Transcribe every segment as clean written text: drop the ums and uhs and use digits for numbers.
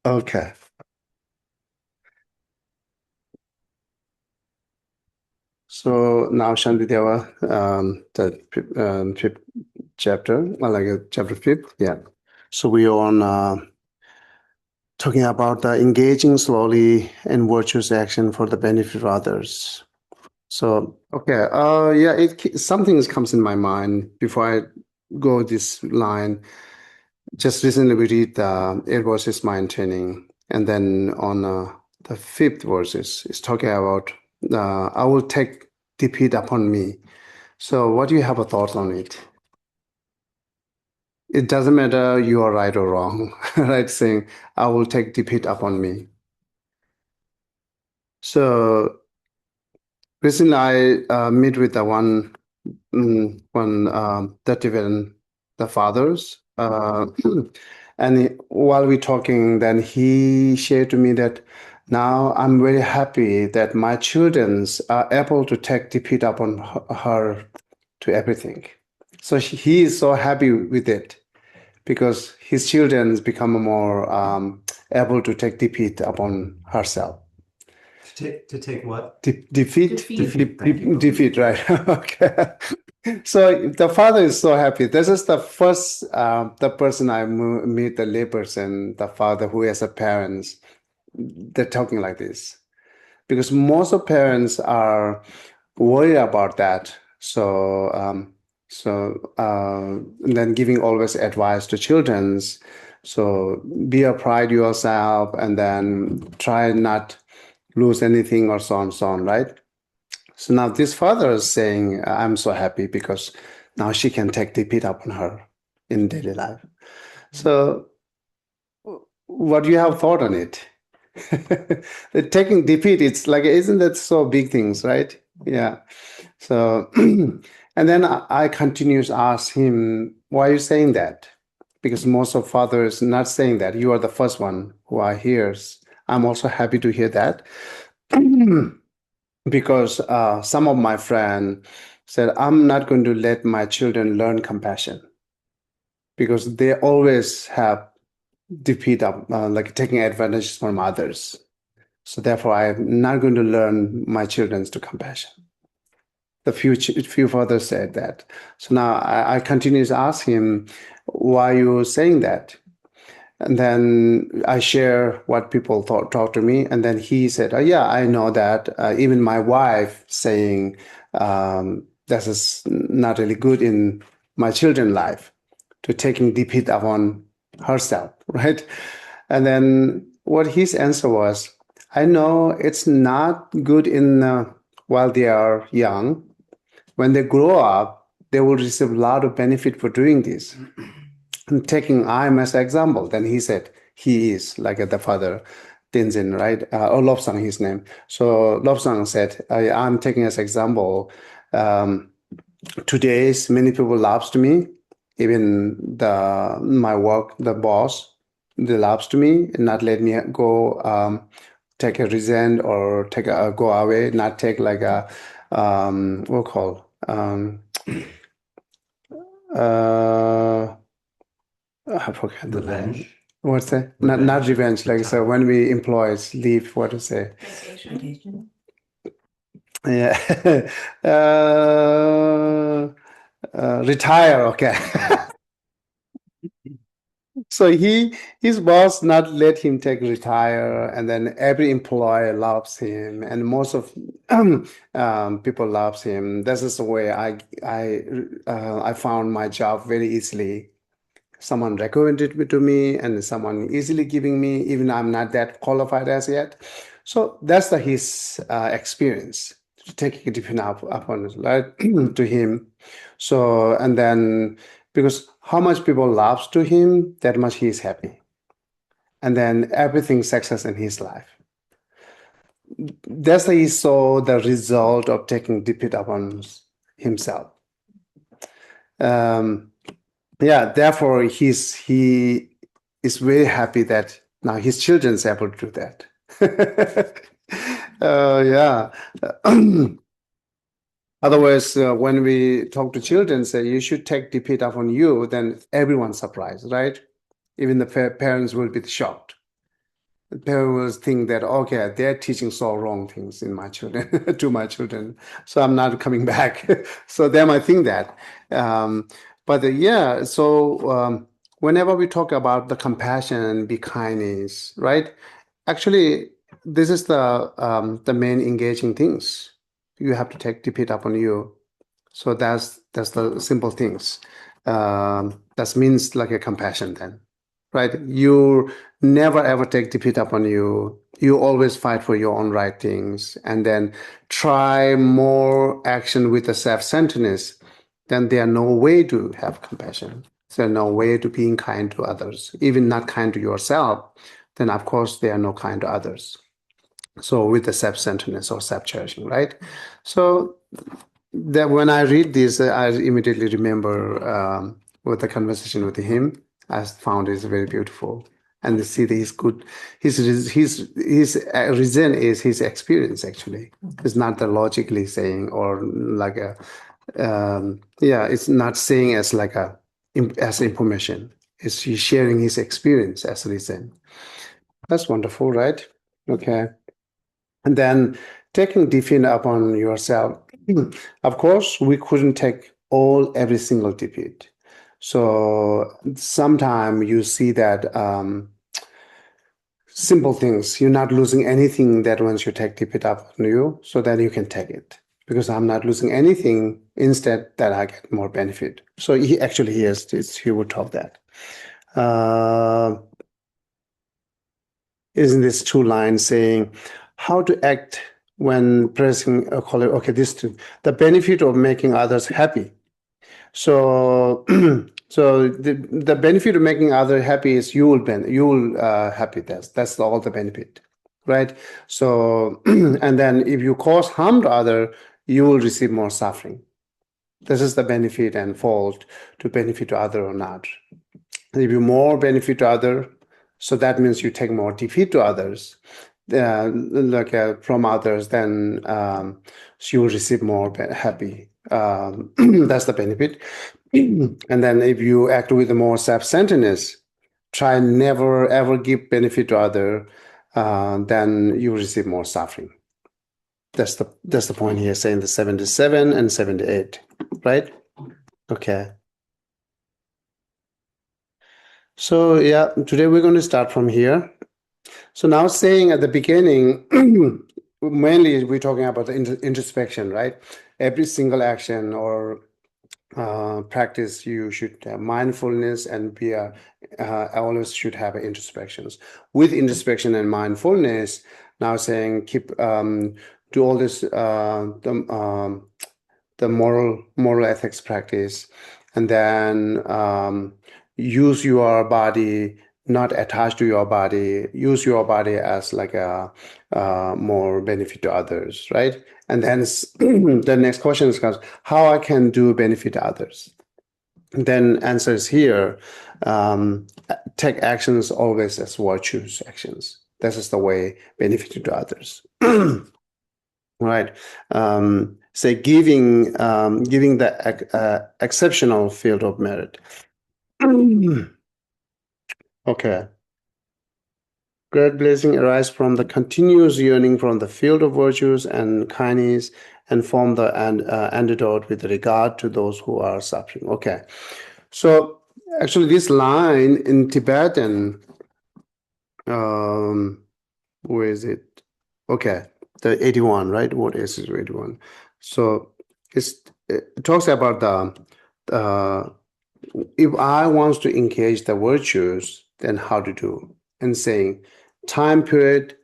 Okay. So now Shantideva, the fifth chapter, chapter fifth, yeah. So we are on talking about the engaging slowly in virtuous action for the benefit of others. So okay, yeah, something comes in my mind before I go this line. Just recently we read the eight verses mind training, and then on the fifth verses, it's talking about I will take defeat upon me. So, what do you have a thought on it? It doesn't matter you are right or wrong, right? Saying, I will take defeat upon me. So, recently I meet with the the Tibetan, the fathers, and while we're talking, then he shared to me that now I'm very happy that my childrens are able to take defeat upon her to everything. So he is so happy with it because his children become more able to take defeat upon herself. To take what? Defeat, Defeat. right? Okay. So the father is so happy. This is the first, the person I meet, the layperson, the father who has a parents. They're talking like this because most of parents are worried about that. And then giving always advice to childrens. So be a pride yourself, and then try not lose anything, or so on, right? So now this father is saying, I'm so happy because now she can take the beat up on her in daily life. So what do you have thought on it? The taking defeat, it's like, isn't that so big things, right? Yeah. So, and then I continue to ask him, why are you saying that? Because most of fathers not saying that. You are the first one who I hear. I'm also happy to hear that. Because some of my friends said, I'm not going to let my children learn compassion because they always have defeat up, like taking advantage from others. So therefore, I'm not going to learn my children to compassion. The few fathers said that. So now I continue to ask him, why are you saying that? And then I share what people talk to me, and then he said, "Oh yeah, I know that. Even my wife saying this is not really good in my children's life, to taking deep hit upon herself, right?" And then what his answer was, "I know it's not good in while they are young. When they grow up, they will receive a lot of benefit for doing this." Taking I'm as example, then he said he is like the father, Tenzin, right? Or Lobsang, his name. So Lobsang said, I'm taking as example. Today's many people loves to me, even my work, the boss, they loves to me and not let me go, take a resign or go away, not take like a what call uh I forget the name. Revenge. What's that? Not revenge. Like so, when we employees leave, what to say? Yeah, retire. Okay. So his boss not let him take retire, and then every employer loves him, and most of people loves him. This is the way I found my job very easily. Someone recommended me to me, and someone easily giving me, even I'm not that qualified as yet. So that's his experience to take it different upon it, right, to him. So and then because how much people loves to him, that much he is happy, and then everything success in his life. That's he saw the result of taking defeat upon himself. Um, yeah, therefore he is very happy that now his children is able to do that. Yeah. Otherwise, when we talk to children, say you should take defeat upon you, then everyone's surprised, right? Even the parents will be shocked. parents think that, okay, they're teaching so wrong things in my children, to my children, so I'm not coming back. So they might think that. Yeah, so whenever we talk about the compassion, be kindness, right? Actually, this is the main engaging things. You have to take depend upon you. So that's the simple things. That means like a compassion then, right? You never ever take defeat upon you. You always fight for your own right things, and then try more action with the self-centeredness. Then there are no way to have compassion. There's no way to being kind to others, even not kind to yourself. Then of course there are no kind to others. So with the self-centeredness or self-cherishing, right? So that when I read this, I immediately remember with the conversation with him. I found it very beautiful, and to see that he's good. His reason is his experience. Actually, it's not the logically saying or like a yeah. It's not saying as like a as information. It's he's sharing his experience as a reason. That's wonderful, right? Okay. And then taking defeat upon yourself. Of course, we couldn't take every single defeat. So sometimes you see that simple things, you're not losing anything that once you take defeat up on you, so then you can take it. Because I'm not losing anything, instead that I get more benefit. So he would talk that. Isn't this two lines saying how to act when pressing a color? Okay, the benefit of making others happy. So, so the benefit of making others happy is you will happy. That's all the benefit, right? So, and then if you cause harm to other, you will receive more suffering. This is the benefit and fault to benefit to other or not. If you more benefit to other, so that means you take more defeat to others, from others, then you will receive more happy. That's the benefit. And then if you act with more self-centeredness, try never ever give benefit to other, then you receive more suffering. That's the point here, saying the 77 and 78, right? Okay. So yeah, today we're going to start from here. So now saying at the beginning, mainly we're talking about the introspection, right? Every single action or practice, you should have mindfulness and always should have introspections. With introspection and mindfulness, now saying do all this the moral ethics practice, and then use your body, not attached to your body, use your body as like a more benefit to others, right? And then the next question is how I can do benefit to others. Then answers here, take actions always as virtuous actions. This is the way benefit to others. Right. Say giving the exceptional field of merit. Okay. Great blessing arise from the continuous yearning from the field of virtues and kindness, and form the antidote with regard to those who are suffering. Okay. So actually, this line in Tibetan, where is it? Okay, the 81, right? What is it, 81? So it talks about if I want to engage the virtues, then how to do? And saying time period,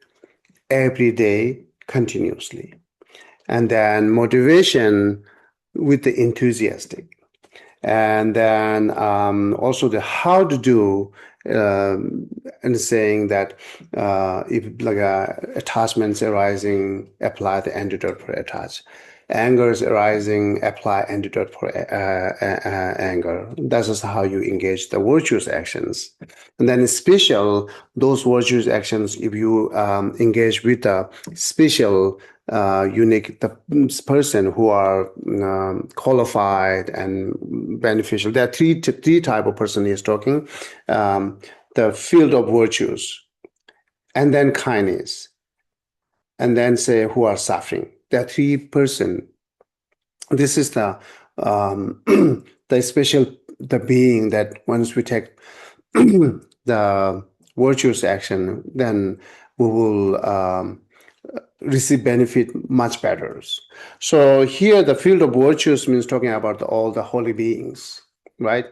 every day, continuously. And then motivation with the enthusiastic. And then also the how to do, and saying that if like attachments arising, apply the antidote for attach. Anger is arising, apply antidote for anger. That is how you engage the virtuous actions. And then special, those virtuous actions, if you engage with the special, unique the person who are qualified and beneficial. There are three type of person he is talking. The field of virtues. and then kindness, and then say who are suffering. There are three person. This is the the special the being that once we take the virtuous action, then we will receive benefit much better. So here, the field of virtues means talking about all the holy beings, right?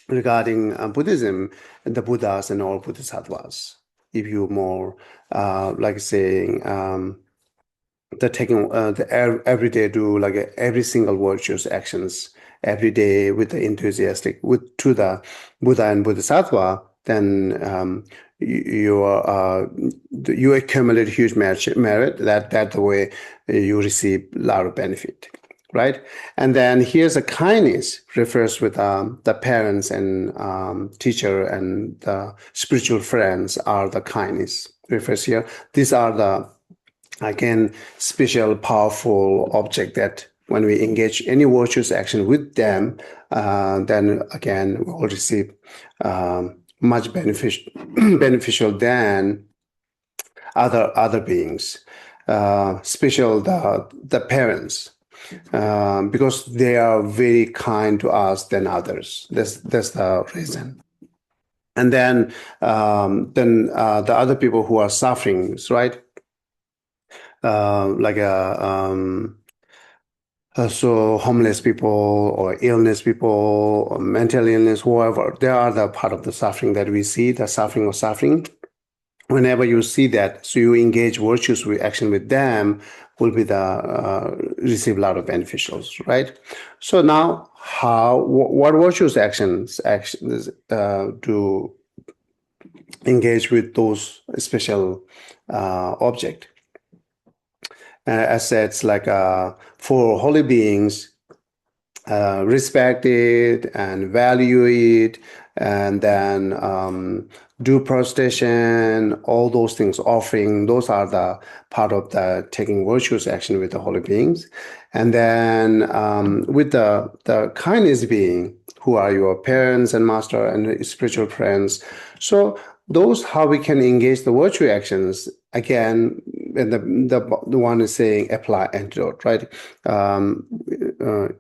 Regarding Buddhism, the Buddhas and all Bodhisattvas. If you more like saying the taking every day do like every single virtuous actions every day with the enthusiastic with to the Buddha and Bodhisattva, then you accumulate huge merit that the way you receive a lot of benefit, right? And then here's a kindness refers with the parents and teacher and the spiritual friends are the kindness refers here. These are the again special powerful object that when we engage any virtuous action with them, then again we will receive much beneficial than other beings, special the parents, because they are very kind to us than others. That's the reason. And then the other people who are suffering, right? Like so homeless people or illness people or mental illness, whoever, they are the part of the suffering that we see, the suffering of suffering. Whenever you see that, so you engage virtuous action with them, will be the receive a lot of beneficials, right? So now, what virtuous actions to engage with those special object? Assets like for holy beings, respect it and value it, and then do prostration, all those things, offering, those are the part of the taking virtuous action with the holy beings. And then with the kindness being, who are your parents and master and spiritual friends. So those how we can engage the virtue actions again. And the one is saying apply antidote, right?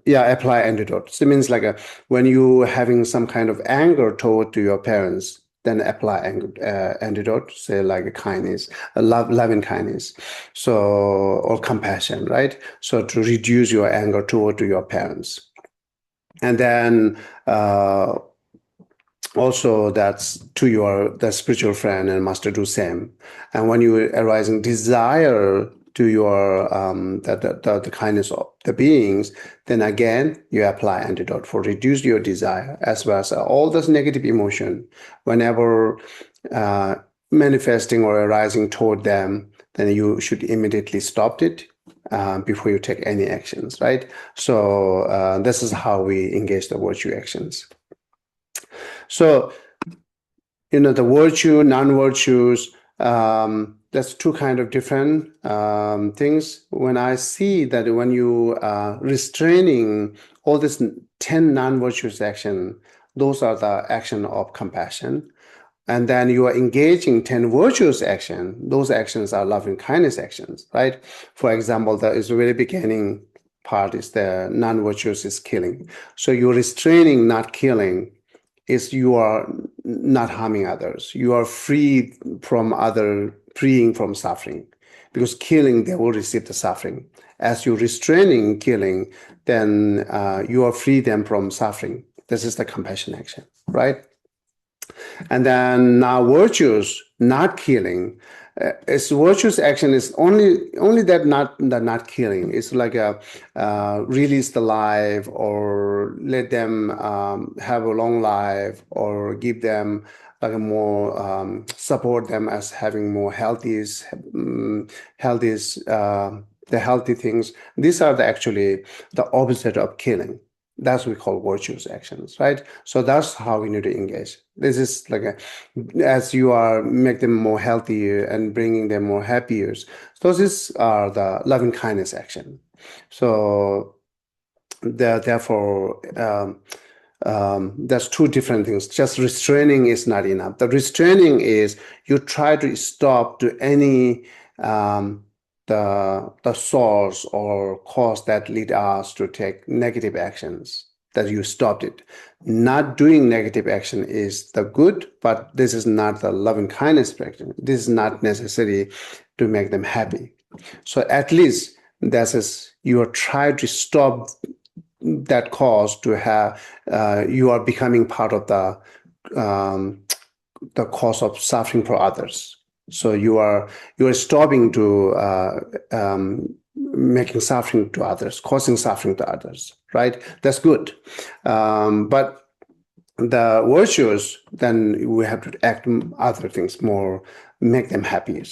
Apply antidote. So it means like when you having some kind of anger toward to your parents, then apply antidote, say like a kindness, a loving kindness, so or compassion, right? So to reduce your anger toward to your parents, and then also that's to the spiritual friend and master do same. And when you arising desire to your the kindness of the beings, then again you apply antidote for reduce your desire as well as all this negative emotion whenever manifesting or arising toward them, then you should immediately stop it before you take any actions, right? So this is how we engage the virtue actions. So, the virtue, non-virtues, that's two kind of different things. When I see that when you restraining all this 10 non-virtuous action, those are the action of compassion. And then you are engaging 10 virtuous action. Those actions are loving kindness actions, right? For example, the very beginning part is the non-virtuous is killing. So you're restraining, not killing, is you are not harming others. You are free from freeing from suffering. Because killing, they will receive the suffering. As you're restraining killing, then you are free them from suffering. This is the compassion action, right? And then now virtues, not killing. Its virtuous action is only that not killing. It's like a release the life or let them have a long life or give them like a more support them as having more the healthy things. These are actually the opposite of killing. That's what we call virtuous actions, right? So that's how we need to engage. This is like as you are make them more healthier and bringing them more happier. So these are the loving kindness action. So therefore, That's two different things. Just restraining is not enough. The restraining is you try to stop to any the source or cause that lead us to take negative actions, that you stopped it. Not doing negative action is the good, but this is not the loving kindness practice. This is not necessary to make them happy. So at least that is you are trying to stop that cause to have you are becoming part of the cause of suffering for others. So you are stopping to making suffering to others, causing suffering to others, right? That's good. But the virtues, then we have to act other things more, make them happy,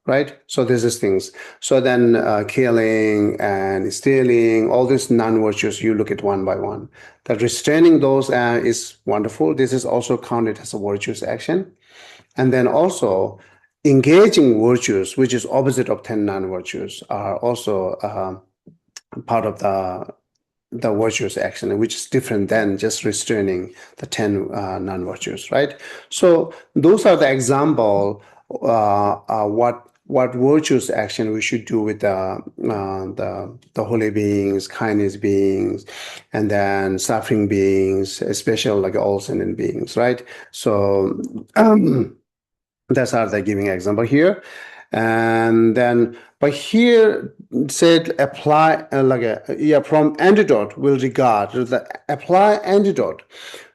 right? So this is things. So then killing and stealing, all these non-virtues, you look at one by one. That restraining those is wonderful. This is also counted as a virtuous action. And then also engaging virtues, which is opposite of 10 non-virtues, are also part of the virtuous action, which is different than just restraining the 10 non-virtues, right? So those are the example what virtuous action we should do with the holy beings, kindness beings, and then suffering beings, especially like all sentient beings, right? So that's how they're giving example here. And then, but here said apply from antidote will regard the apply antidote.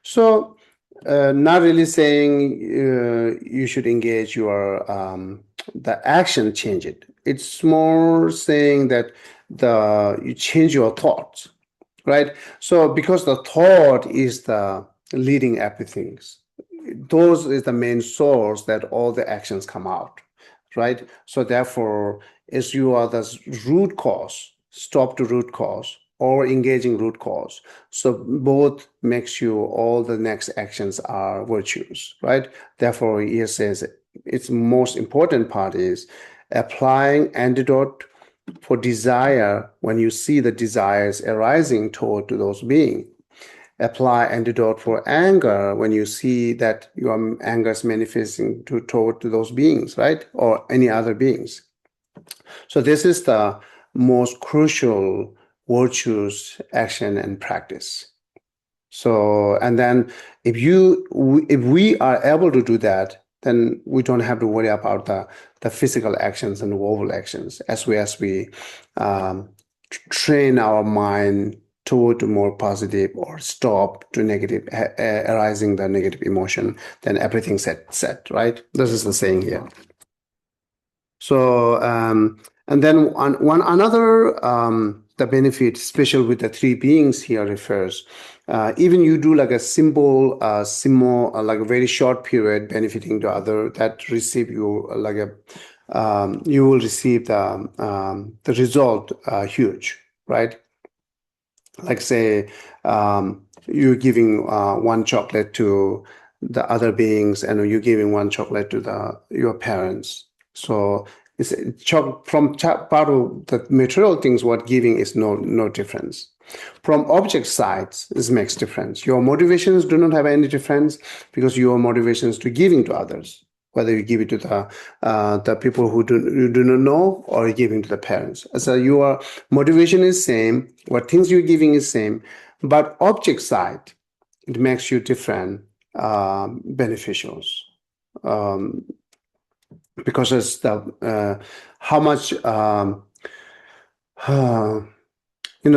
So not really saying you should engage your the action, change it. It's more saying that you change your thoughts, right? So because the thought is the leading everything, those is the main source that all the actions come out, right? So therefore, as you are the root cause, stop to root cause or engaging root cause. So both makes you all the next actions are virtues, right? Therefore, he says its most important part is applying antidote for desire when you see the desires arising toward to those beings. Apply antidote for anger when you see that your anger is manifesting toward to those beings, right? Or any other beings. So this is the most crucial virtues, action, and practice. So, and then if we are able to do that, then we don't have to worry about the physical actions and the verbal actions as we train our mind toward more positive or stop to negative arising the negative emotion, then everything's set, right? This is the saying here. So and then one another the benefit special with the three beings here refers even you do like a simple like a very short period benefiting to other that receive you like a you will receive the result huge, right? Like say you're giving one chocolate to the other beings and you're giving one chocolate to your parents. So it's part of the material things what giving is no difference. From object sides, this makes difference. Your motivations do not have any difference because your motivations to giving to others, whether you give it to the people who you do not know or you're giving to the parents. So your motivation is same, what things you're giving is same, but object side, it makes you different beneficials. Because it's the how much the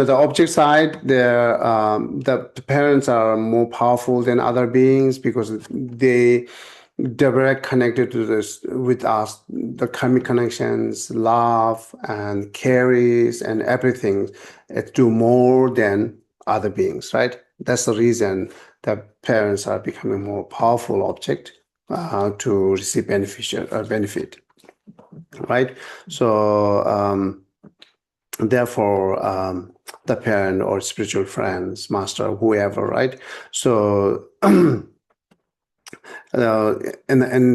object side, the parents are more powerful than other beings because they direct connected to this with us, the karmic connections, love and carries and everything. It do more than other beings, right? That's the reason that parents are becoming more powerful object to receive benefit, right? So therefore the parent or spiritual friends, master, whoever, right? So and then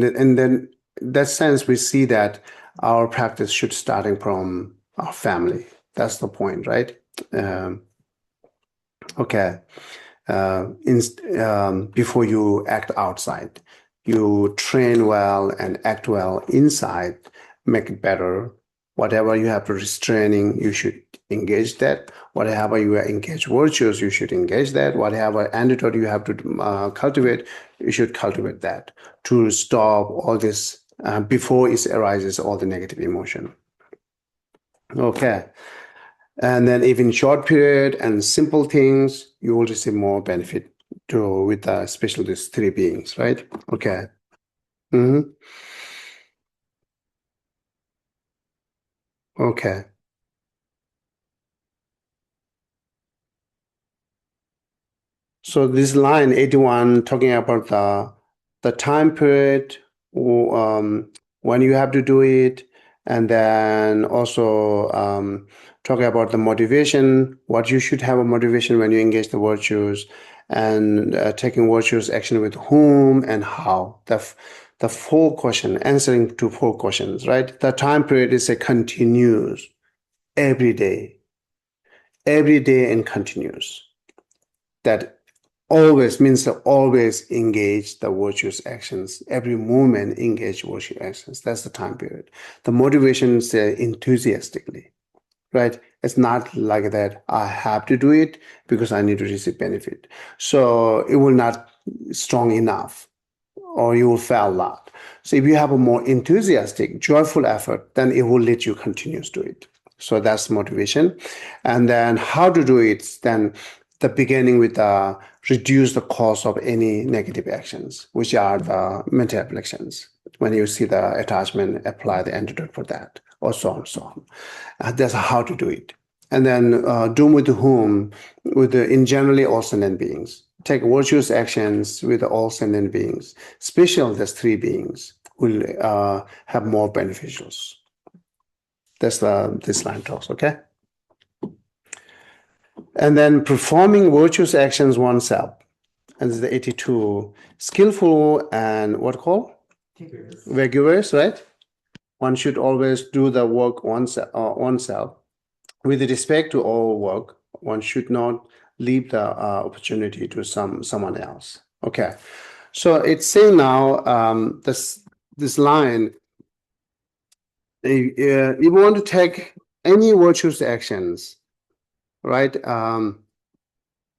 in that sense we see that our practice should starting from our family. That's the point, right? Okay. before you act outside. You train well and act well inside, make it better. Whatever you have to restraining, you should engage that. Whatever you engage virtues, you should engage that. Whatever antidote you have to cultivate, you should cultivate that to stop all this before it arises, all the negative emotion. Okay. And then even short period and simple things, you will receive more benefit with especially these three beings, right? Okay. Okay. So this line 81 talking about the time period when you have to do it, and then also talking about the motivation, what you should have a motivation when you engage the virtues, and taking virtuous action with whom and how. The four question, answering to four questions, right? The time period is a continuous, every day and continuous. That always means to always engage the virtuous actions. Every moment engage virtuous actions. That's the time period. The motivation is enthusiastically, right? It's not like that. I have to do it because I need to receive benefit. So it will not strong enough, or you will fail a lot. So if you have a more enthusiastic, joyful effort, then it will let you continue to do it. So that's motivation. And then how to do it, then the beginning with reduce the cause of any negative actions, which are the mental afflictions. When you see the attachment, apply the antidote for that, or so on and so on. That's how to do it. And then do with whom? In generally all sentient beings. Take virtuous actions with all sentient beings. Especially these three beings will have more beneficials. That's this line talks, okay? And then performing virtuous actions oneself. And this is the 82. Skillful and what called? Vigorous, right? One should always do the work oneself. With respect to all work, one should not leave the opportunity to someone else. Okay. So it's saying now this line, if you want to take any virtuous actions, right?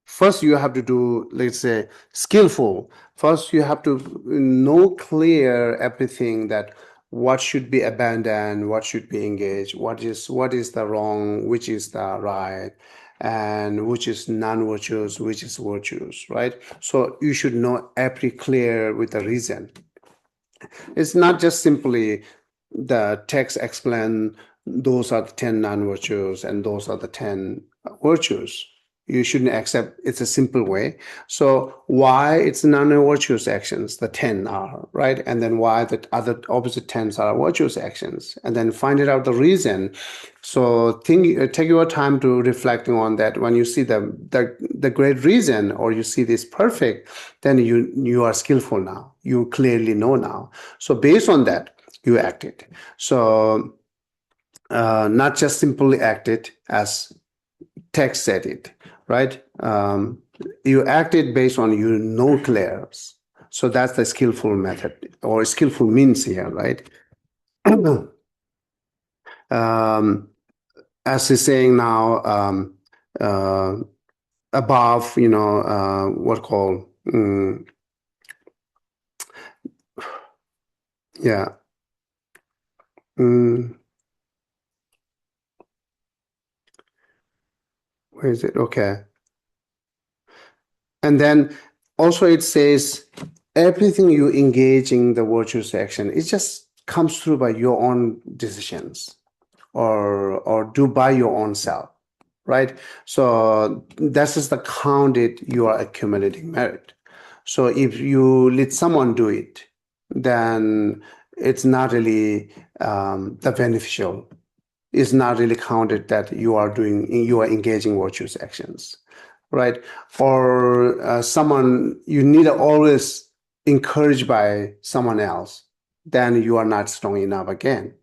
First, you have to do, let's say, skillful. First, you have to know clear everything, that what should be abandoned, what should be engaged, what is the wrong, which is the right, and which is non-virtuous, which is virtuous, right? So you should know every clear with a reason. It's not just simply the text explain those are the 10 non-virtues and those are the 10 virtues. You shouldn't accept it's a simple way. So why it's non-virtuous actions, the 10 are, right? And then why the other opposite 10s are virtuous actions, and then find it out the reason. So take your time to reflecting on that. When you see the great reason, or you see this perfect, then you are skillful now. You clearly know now. So based on that, you acted. So not just simply acted as text said it, right? You acted based on clear. So that's the skillful method, or skillful means here, right? As he's saying now, above, what called, yeah. Where is it? Okay. And then also it says everything you engage in the virtuous action, it just comes through by your own decisions, or do by your own self, right? So this is the counted you are accumulating merit. So if you let someone do it, then it's not really the beneficial. It's not really counted that you are engaging virtuous actions, right? Or someone you need to always encouraged by someone else, then you are not strong enough again.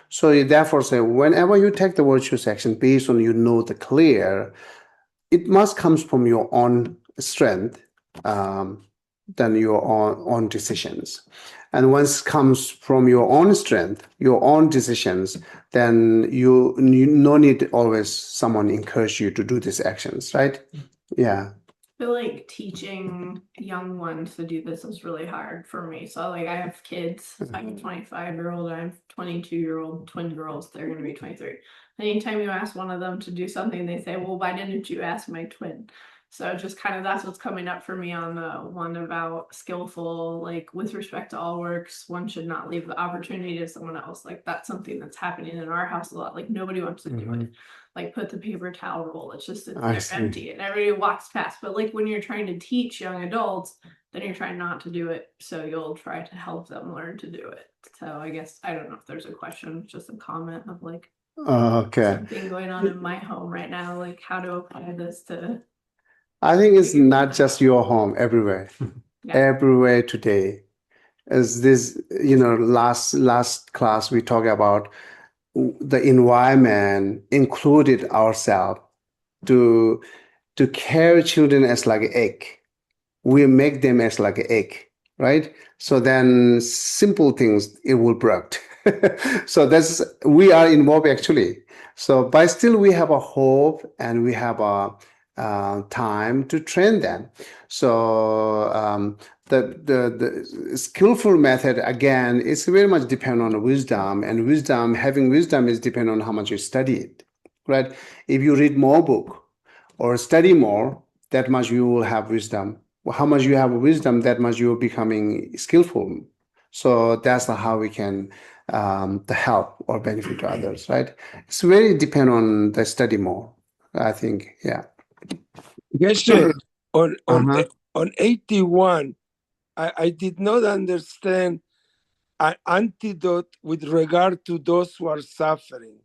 So you therefore say, whenever you take the virtuous action based on the clear, it must comes from your own strength than your own decisions. And once comes from your own strength, your own decisions, then you no need always someone encourage you to do these actions, right? Yeah. I feel like teaching young ones to do this is really hard for me. So like I have kids, I have a 25-year-old, I have 22-year-old twin girls, they're gonna be 23. Anytime you ask one of them to do something, they say, well, why didn't you ask my twin? So just kind of that's what's coming up for me on the one about skillful, like with respect to all works, one should not leave the opportunity to someone else. Like that's something that's happening in our house a lot. Like nobody wants to do it. Like put the paper towel roll. It's just it's there empty and everybody walks past. But like when you're trying to teach young adults, then you're trying not to do it. So you'll try to help them learn to do it. So I guess I don't know if there's a question, just a comment of like something going on in my home right now, like how to apply this to. I think it's not just your home, everywhere. Yeah. Everywhere today. As this, last class we talked about the environment included ourselves to carry children as like an egg. We make them as like an egg, right? So then simple things it will break. So we are involved actually. So but still we have a hope and we have a time to train them. So the skillful method again is very much depend on wisdom, and having wisdom is depend on how much you study it, right? If you read more book or study more, that much you will have wisdom. How much you have wisdom, that much you're becoming skillful. So that's how we can the help or benefit to others, right? It's very depend on the study more, I think. Yeah. Geshe, on 81, I did not understand an antidote with regard to those who are suffering.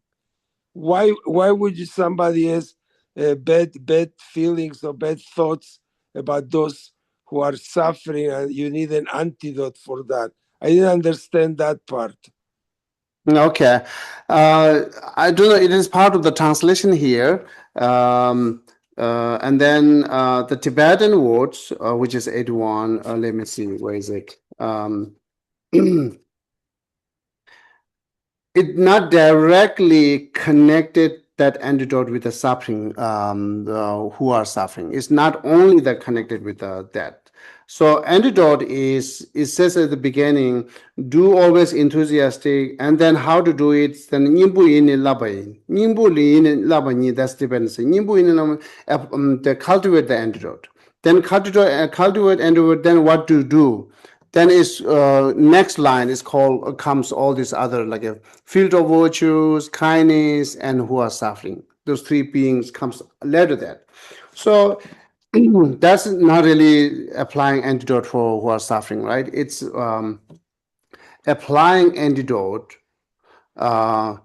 Why would somebody has bad feelings or bad thoughts about those who are suffering, and you need an antidote for that? I didn't understand that part. Okay. I don't know. It is part of the translation here. And then the Tibetan words, which is 81, let me see, where is it? It not directly connected that antidote with the suffering, who are suffering. It's not only that connected with that. So antidote is, it says at the beginning, do always enthusiastic, and then how to do it, then nimbu yin labai. Nimbu yin labai, that's dependency. Nimbu yin cultivate the antidote. Then cultivate antidote, then what to do? Then is next line is called comes all these other like a field of virtues, kindness, and who are suffering. Those three beings comes later that. So that's not really applying antidote for who are suffering, right? It's applying antidote to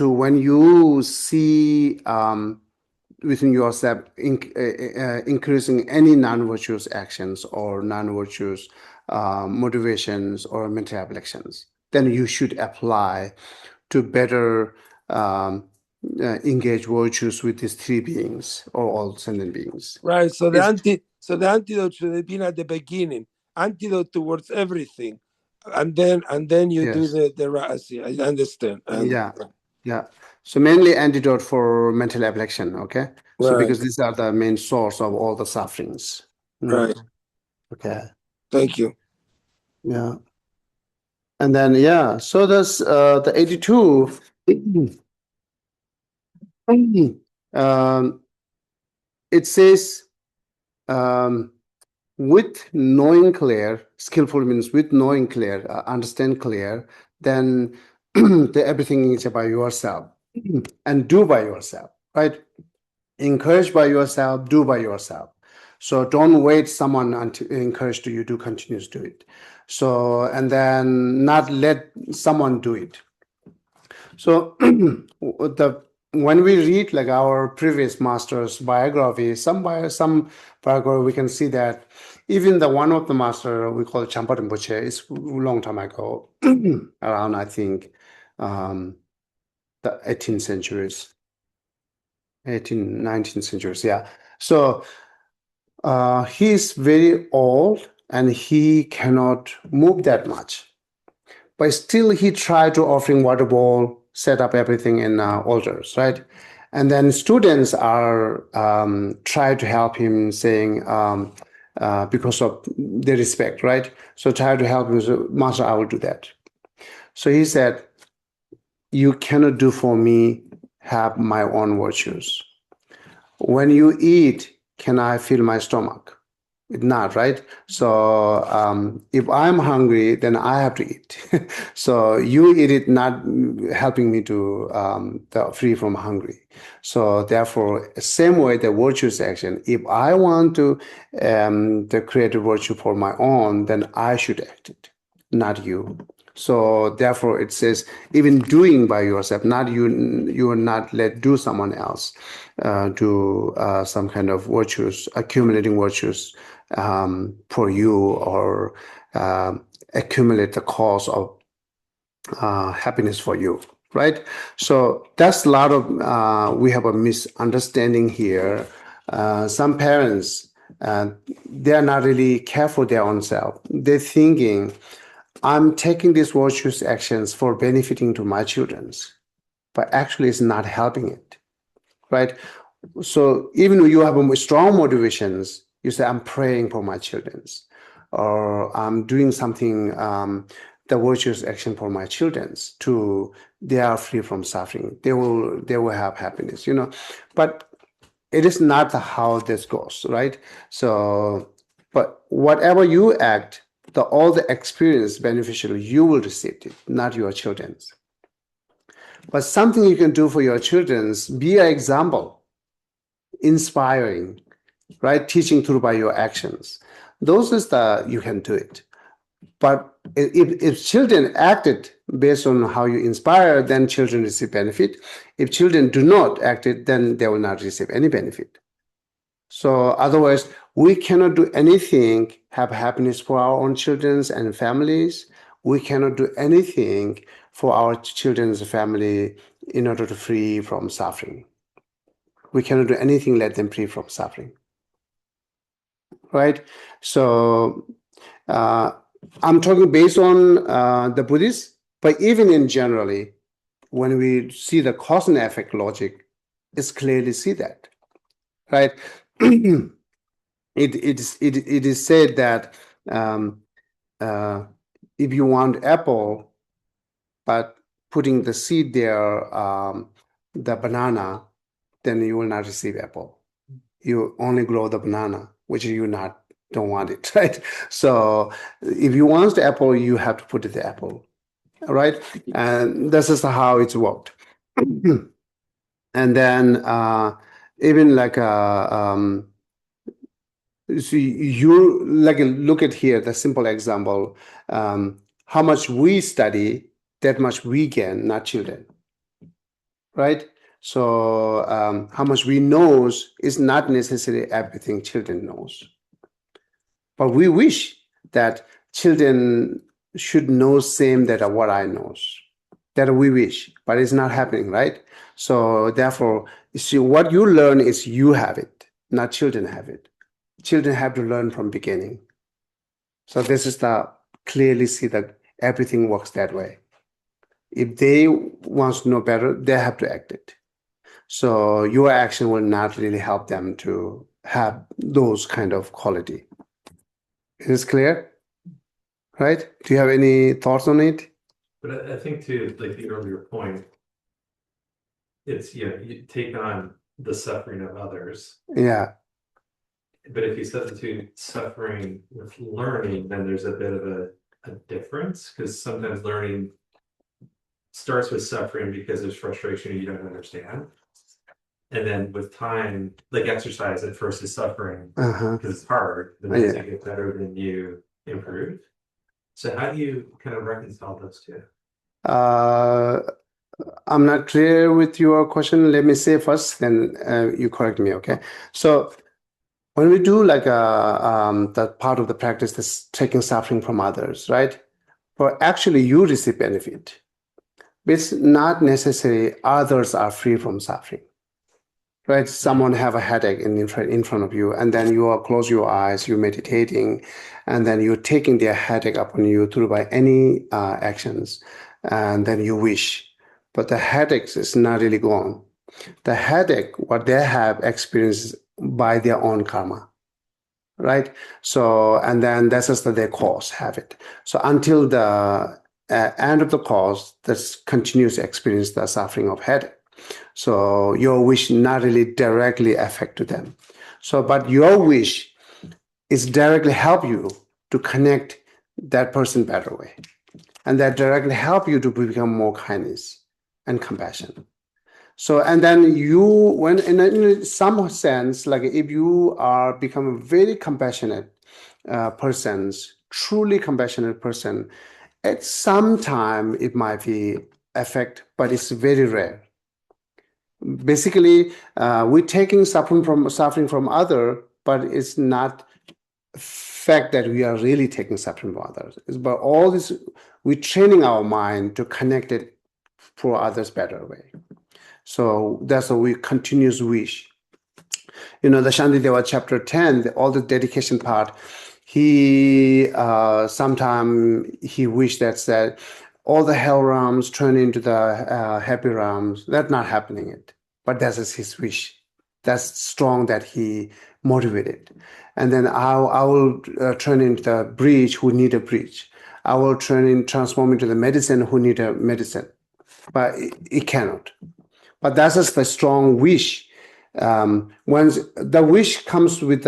when you see within yourself increasing any non-virtuous actions or non-virtuous motivations or mental afflictions, then you should apply to better engage virtues with these three beings or all sentient beings. Right. So the antidote should have been at the beginning. Antidote towards everything, and then you do the rasi. I understand. Yeah. So mainly antidote for mental affliction. Okay. So Right. because these are the main source of all the sufferings. Right. Okay. Thank you. Yeah. And then so there's the 82. It says with knowing clear, skillful means with knowing clear, understand clear, then everything is by yourself and do by yourself, right? Encourage by yourself, do by yourself. So don't wait someone until encourage you to continue to do it. So, and then not let someone do it. So when we read like our previous master's biography, some biography, we can see that even the one of the master we call Champa Rinpoche is a long time ago, around I think the 18th centuries, 19th centuries, yeah. So He's very old and he cannot move that much. But still, he tried to offering water bowl, set up everything in altars, right? And then students are try to help him, saying because of their respect, right? So try to help him. So, Master, I will do that. So he said, "You cannot do for me. Have my own virtues. When you eat, can I fill my stomach? It's not, right? So if I'm hungry, then I have to eat. So you eat it, not helping me to free from hungry. So therefore, same way the virtues action. If I want to create a virtue for my own, then I should act it, not you. So therefore, it says even doing by yourself, not you. You are not let do someone else do some kind of virtues, accumulating virtues for you, or accumulate the cause of happiness for you, right? So that's a lot of we have a misunderstanding here. Some parents they are not really careful their own self. They're thinking, I'm taking these virtuous actions for benefiting to my children's, but actually it's not helping it, right? So even when you have a strong motivations, you say, I'm praying for my children's, or I'm doing something, the virtuous action for my children's to they are free from suffering. They will have happiness, But it is not how this goes, right? So, but whatever you act, all the experience beneficial, you will receive it, not your children's. But something you can do for your children's, be an example, inspiring, right? Teaching through by your actions. Those is you can do it. But if children acted based on how you inspire, then children receive benefit. If children do not act it, then they will not receive any benefit. So otherwise, we cannot do anything, have happiness for our own children and families. We cannot do anything for our children's family in order to free from suffering. We cannot do anything let them free from suffering. Right? So I'm talking based on the Buddhists, but even in generally, when we see the cause and effect logic, it's clearly see that, right? It is said that if you want apple, but putting the seed there, the banana, then you will not receive apple. You only grow the banana, which you don't want it, right? So if you want the apple, you have to put it the apple, right? And this is how it's worked. And then even like so you like look at here the simple example. How much we study, that much we gain, not children, right? So how much we knows is not necessarily everything children knows. But we wish that children should know same that what I knows. That we wish, but it's not happening, right? So therefore, you see, what you learn is you have it, not children have it. Children have to learn from beginning. So this is the clearly see that everything works that way. If they want to know better, they have to act it. So your action will not really help them to have those kind of quality. Is this clear? Right? Do you have any thoughts on it? But I think to like the earlier point, it's you take on the suffering of others. Yeah. But if you substitute suffering with learning, then there's a bit of a difference, because sometimes learning starts with suffering because there's frustration you don't understand. And then with time, like exercise at first is suffering because it's hard, but then as you get better, then you improve. So how do you kind of reconcile those two? I'm not clear with your question. Let me say first, then you correct me, okay? So when we do like that part of the practice that's taking suffering from others, right? But actually you receive benefit. It's not necessary others are free from suffering. right? Someone have a headache in front of you, and then you are close your eyes, you're meditating, and then you're taking their headache upon you through by any actions, and then you wish, but the headache is not really gone. The headache, what they have experienced by their own karma, right? So, and then that's just their cause have it. So until the end of the cause, this continues to experience the suffering of headache. So your wish not really directly affect to them. So, but your wish is directly help you to connect that person better way. And that directly help you to become more kindness and compassion. So, and then you, when in some sense, like if you are become a very compassionate truly compassionate person, at some time it might be effect, but it's very rare. Basically, we're taking suffering from other, but it's not fact that we are really taking suffering from others. It's about all this, we're training our mind to connect it for others better way. So that's a continuous wish. The Shantideva chapter 10, all the dedication part, he sometime he wished that all the hell realms turn into the happy realms. That's not happening yet, but that's his wish. That's strong that he motivated. And then I will turn into the bridge who need a bridge. I will transform into the medicine who need a medicine, but it cannot. But that's just a strong wish. When the wish comes with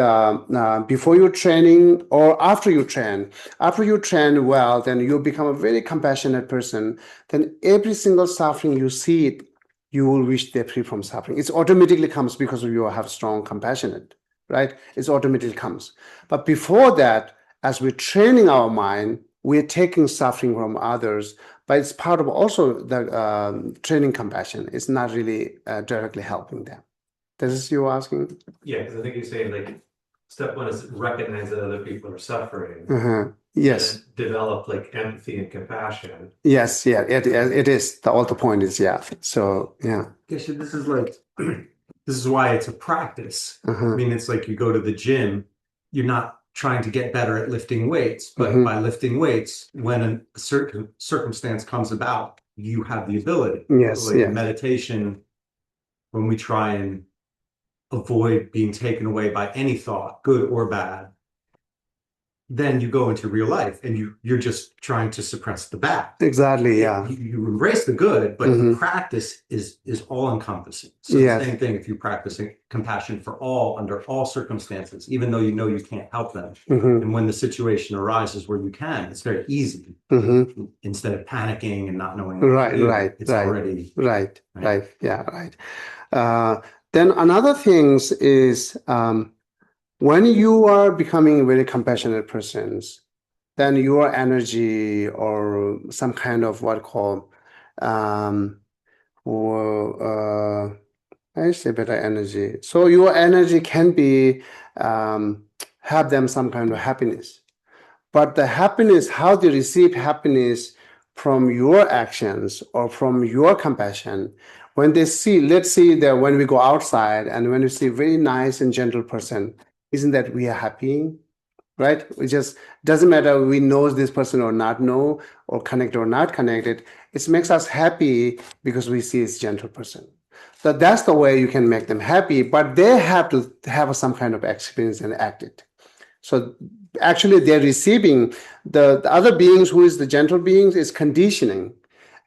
before your training or after you train. After you train well, then you become a very compassionate person. Then every single suffering you see it, you will wish they're free from suffering. It automatically comes because you have strong compassionate, right? It automatically comes. But before that, as we're training our mind, we're taking suffering from others, but it's part of also the training compassion. It's not really directly helping them. This is you asking? Yeah, because I think you're saying like step one is recognize that other people are suffering. Yes. And develop like empathy and compassion. Yes, yeah, it is. The ultimate point is, yeah. So, yeah. Geshe, this is like, this is why it's a practice. I mean, it's like you go to the gym, you're not trying to get better at lifting weights, but by lifting weights, when a certain circumstance comes about, you have the ability. Yes, like yeah. meditation, when we try and avoid being taken away by any thought, good or bad, then you go into real life and you're just trying to suppress the bad. Exactly, yeah. You embrace the good, but the practice is all encompassing. So Yes. the same thing if you're practicing compassion for all under all circumstances, even though you know you can't help them. And when the situation arises where you can, it's very easy. Instead of panicking and not knowing what to do, it's already right, yeah, right. Then another thing is when you are becoming very compassionate persons, then your energy or some kind of what call I say better energy. So your energy can be have them some kind of happiness. But the happiness, how they receive happiness from your actions or from your compassion, when they see, let's see that when we go outside and when we see a very nice and gentle person, isn't that we are happy? Right? It just doesn't matter we know this person or not know, or connect or not connected. It makes us happy because we see this gentle person. So that's the way you can make them happy, but they have to have some kind of experience and act it. So actually they're receiving the other beings who is the gentle beings is conditioning,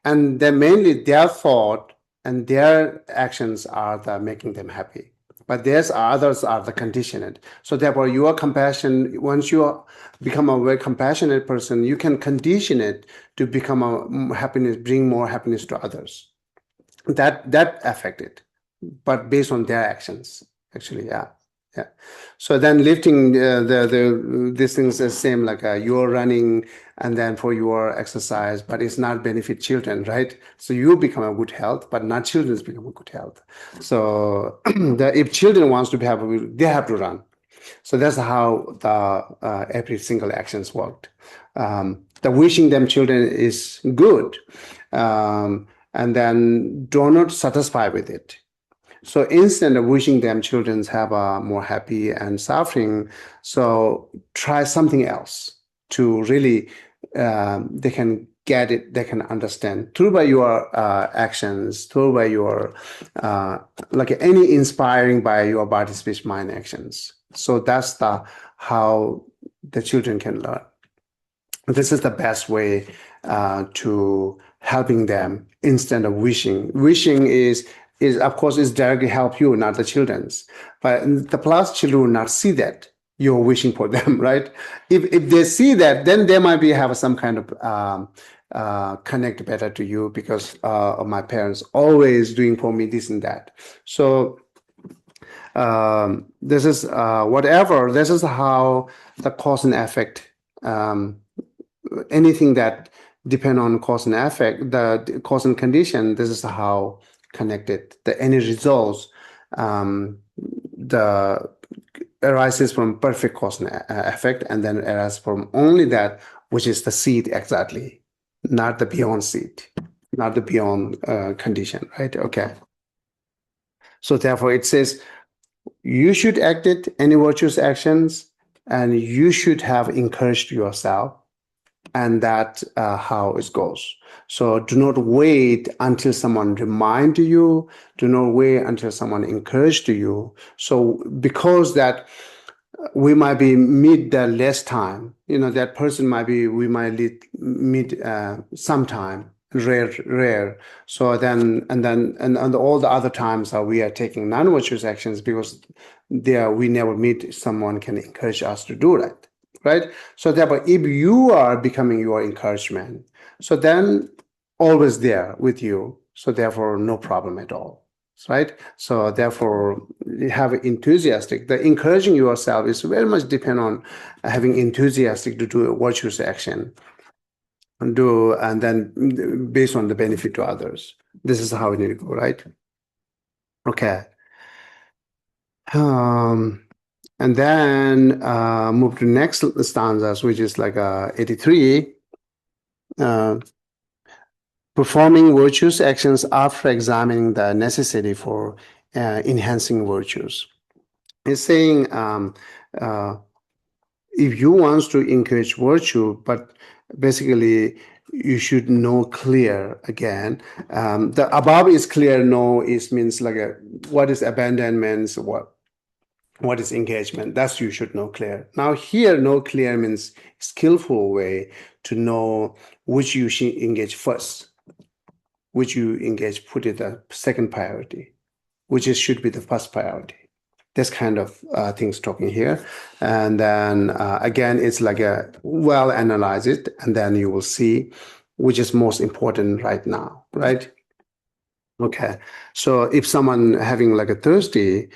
and they're mainly their thought and their actions are the making them happy. But there's others are the conditioned. So therefore your compassion, once you become a very compassionate person, you can condition it to become a happiness, bring more happiness to others. That affected, but based on their actions, actually, yeah. So then lifting these things the same, like you're running and then for your exercise, but it's not benefit children, right? So you become a good health, but not children's become a good health. So if children wants to they have to run. So that's how the every single actions worked. The wishing them children is good, and then do not satisfy with it. So instead of wishing them children have a more happy and suffering, so try something else to really they can get it, they can understand through by your actions, through by your like any inspiring by your body, speech, mind actions. So that's the how the children can learn. This is the best way to helping them instead of wishing. Wishing is of course is directly help you, not the children's. But the plus children will not see that you're wishing for them, right? If they see that, then they might be have some kind of connect better to you because of my parents always doing for me this and that. So this is whatever. This is how the cause and effect. Anything that depend on cause and effect, the cause and condition. This is how connected the any results. The arises from perfect cause and effect, and then arises from only that which is the seed exactly, not the beyond seed, not the beyond condition, right? Okay. So therefore, it says you should act it any virtuous actions, and you should have encouraged yourself, and that how it goes. So do not wait until someone remind you. Do not wait until someone encourage to you. So because that we might be meet the less time, that person might be, we might meet sometime, rare. So then, and all the other times we are taking non-virtuous actions because we never meet someone can encourage us to do that. Right? So therefore, if you are becoming your encouragement, so then always there with you. So therefore, no problem at all. Right? So therefore, you have enthusiastic. The encouraging yourself is very much depend on having enthusiastic to do a virtuous action. And then based on the benefit to others. This is how we need to go, right? Okay. And then move to next stanzas, which is like 83. Performing virtuous actions after examining the necessity for enhancing virtues. It's saying if you want to encourage virtue, but basically you should know clear again. The above is clear, no is means like what is abandonment, what is engagement. That's you should know clear. Now here, know clear means skillful way to know which you should engage first, which you engage, put it a second priority, which should be the first priority. This kind of things talking here. And then again, it's like well analyze it, and then you will see which is most important right now, right? Okay. So if someone having like a thirsty,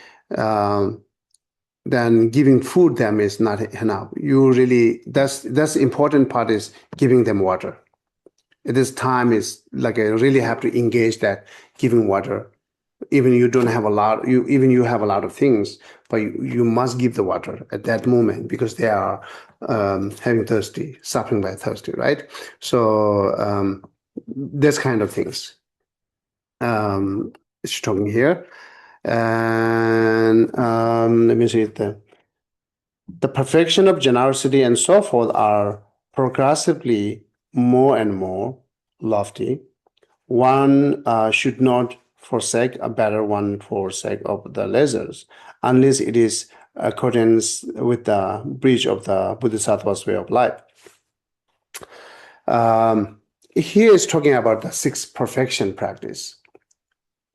then giving food them is not enough. You really, that's the important part is giving them water. This time is like I really have to engage that giving water. Even you don't have a lot, you have a lot of things, but you must give the water at that moment because they are having thirsty, suffering by thirsty, right? So this kind of things. It's talking here. And let me see it. The perfection of generosity and so forth are progressively more and more lofty. One should not forsake a better one for sake of the lessers, unless it is accordance with the breach of the Bodhisattva's way of life. Here is talking about the sixth perfection practice,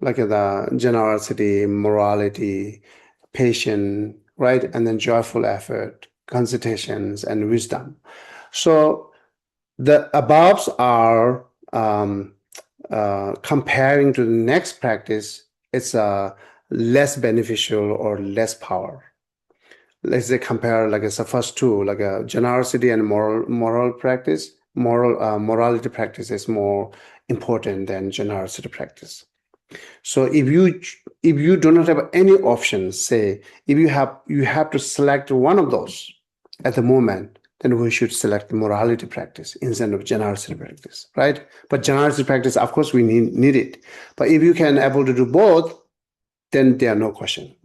like the generosity, morality, patience, right? And then joyful effort, consultations, and wisdom. So the aboves are comparing to the next practice, it's less beneficial or less power. Let's say compare like it's the first two, like a generosity and moral practice. Morality practice is more important than generosity practice. So if you do not have any options, say if you have to select one of those at the moment, then we should select morality practice instead of generosity practice, right? But generosity practice, of course, we need it. But if you can able to do both, then there are no question.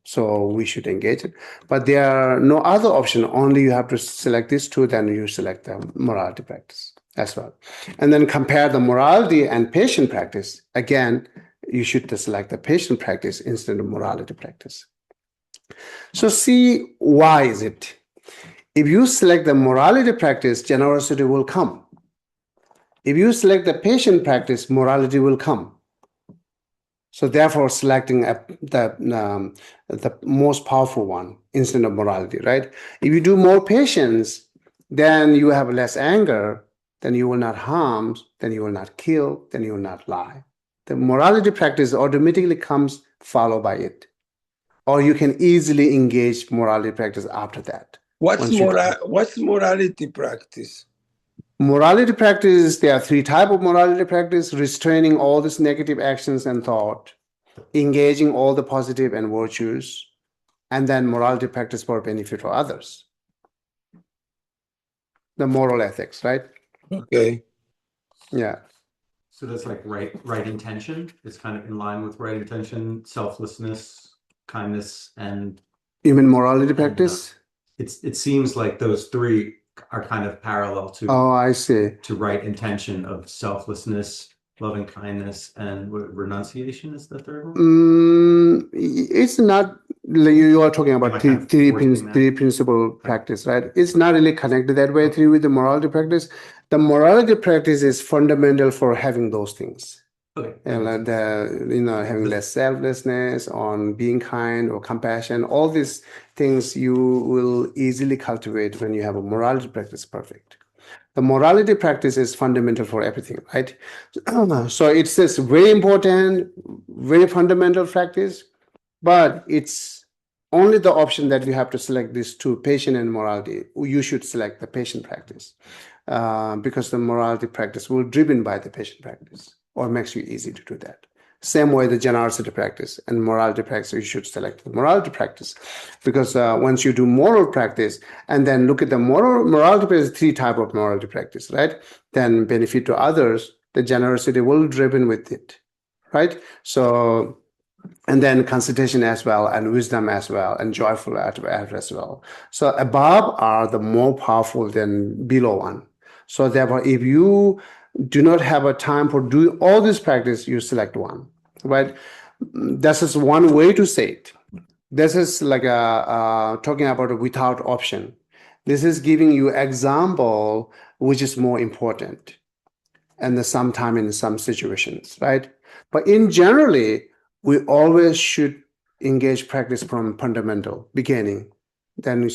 So we should engage it. But there are no other option. Only you have to select these two, then you select the morality practice as well. And then compare the morality and patient practice. Again, you should select the patient practice instead of morality practice. So see, why is it? If you select the morality practice, generosity will come. If you select the patient practice, morality will come. So therefore, selecting the most powerful one instead of morality, right? If you do more patience, then you have less anger, then you will not harm, then you will not kill, then you will not lie. The morality practice automatically comes followed by it. Or you can easily engage morality practice after that. What's morality practice? Morality practice, there are three types of morality practice: restraining all these negative actions and thought, engaging all the positive and virtues, and then morality practice for benefit for others. The moral ethics, right? Okay. Yeah. So that's like right intention. It's kind of in line with right intention, selflessness, kindness, and You mean morality practice? it seems like those three are kind of parallel to Oh, I see. to right intention of selflessness, loving kindness, and renunciation is the third one. It's not. You are talking about Like kind of working three principle practice, right? It's not really connected that way through with the morality practice. The morality practice is fundamental for having those things. Okay. And like having less selflessness, on being kind or compassion, all these things you will easily cultivate when you have a morality practice perfect. The morality practice is fundamental for everything, right? So it's this very important, very fundamental practice, but it's only the option that you have to select these two, patient and morality. You should select the patient practice because the morality practice will be driven by the patient practice, or makes you easy to do that. Same way the generosity practice and morality practice, you should select the morality practice because once you do moral practice and then look at the morality practice, three type of morality practice, right? Then benefit to others, the generosity will driven with it, right? So, and then consultation as well, and wisdom as well, and joyful as well. So above are the more powerful than below one. So therefore, if you do not have a time for doing all this practice, you select one, right? This is one way to say it. This is like talking about a without option. This is giving you example which is more important, and sometime in some situations, right? But in generally, we always should engage practice from fundamental beginning, then you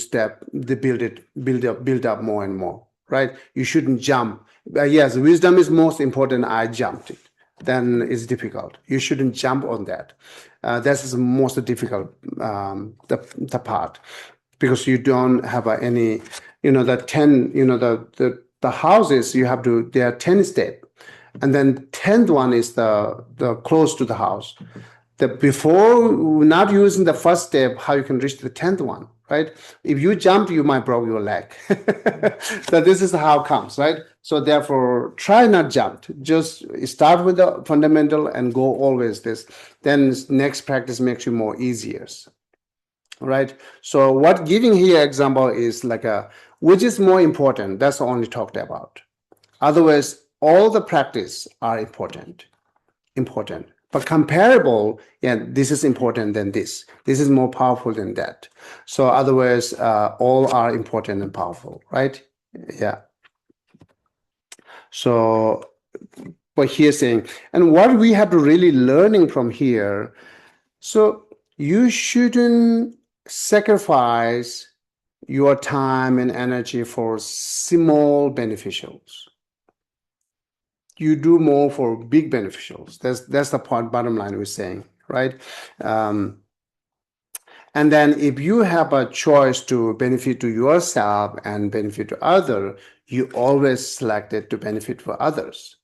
build up more and more, right? You shouldn't jump. Yes, wisdom is most important. I jumped it. Then it's difficult. You shouldn't jump on that. That is the most difficult the part, because you don't have any, the houses you have to. There are 10 steps, and then 10th one is the close to the house. Before not using the first step, how you can reach the 10th one, right? If you jump, you might break your leg. So this is how it comes, right? So therefore, try not jump. Just start with the fundamental and go always this. Then next practice makes you more easier, right? So what giving here example is like which is more important? That's only talked about. Otherwise, all the practice are important. But comparable, yeah, this is important than this. This is more powerful than that. So otherwise, all are important and powerful, right? Yeah. So, but here saying, and what we have to really learning from here, so you shouldn't sacrifice your time and energy for small beneficials. You do more for big beneficials. That's the bottom line we're saying, right? And then if you have a choice to benefit to yourself and benefit to others, you always select it to benefit for others.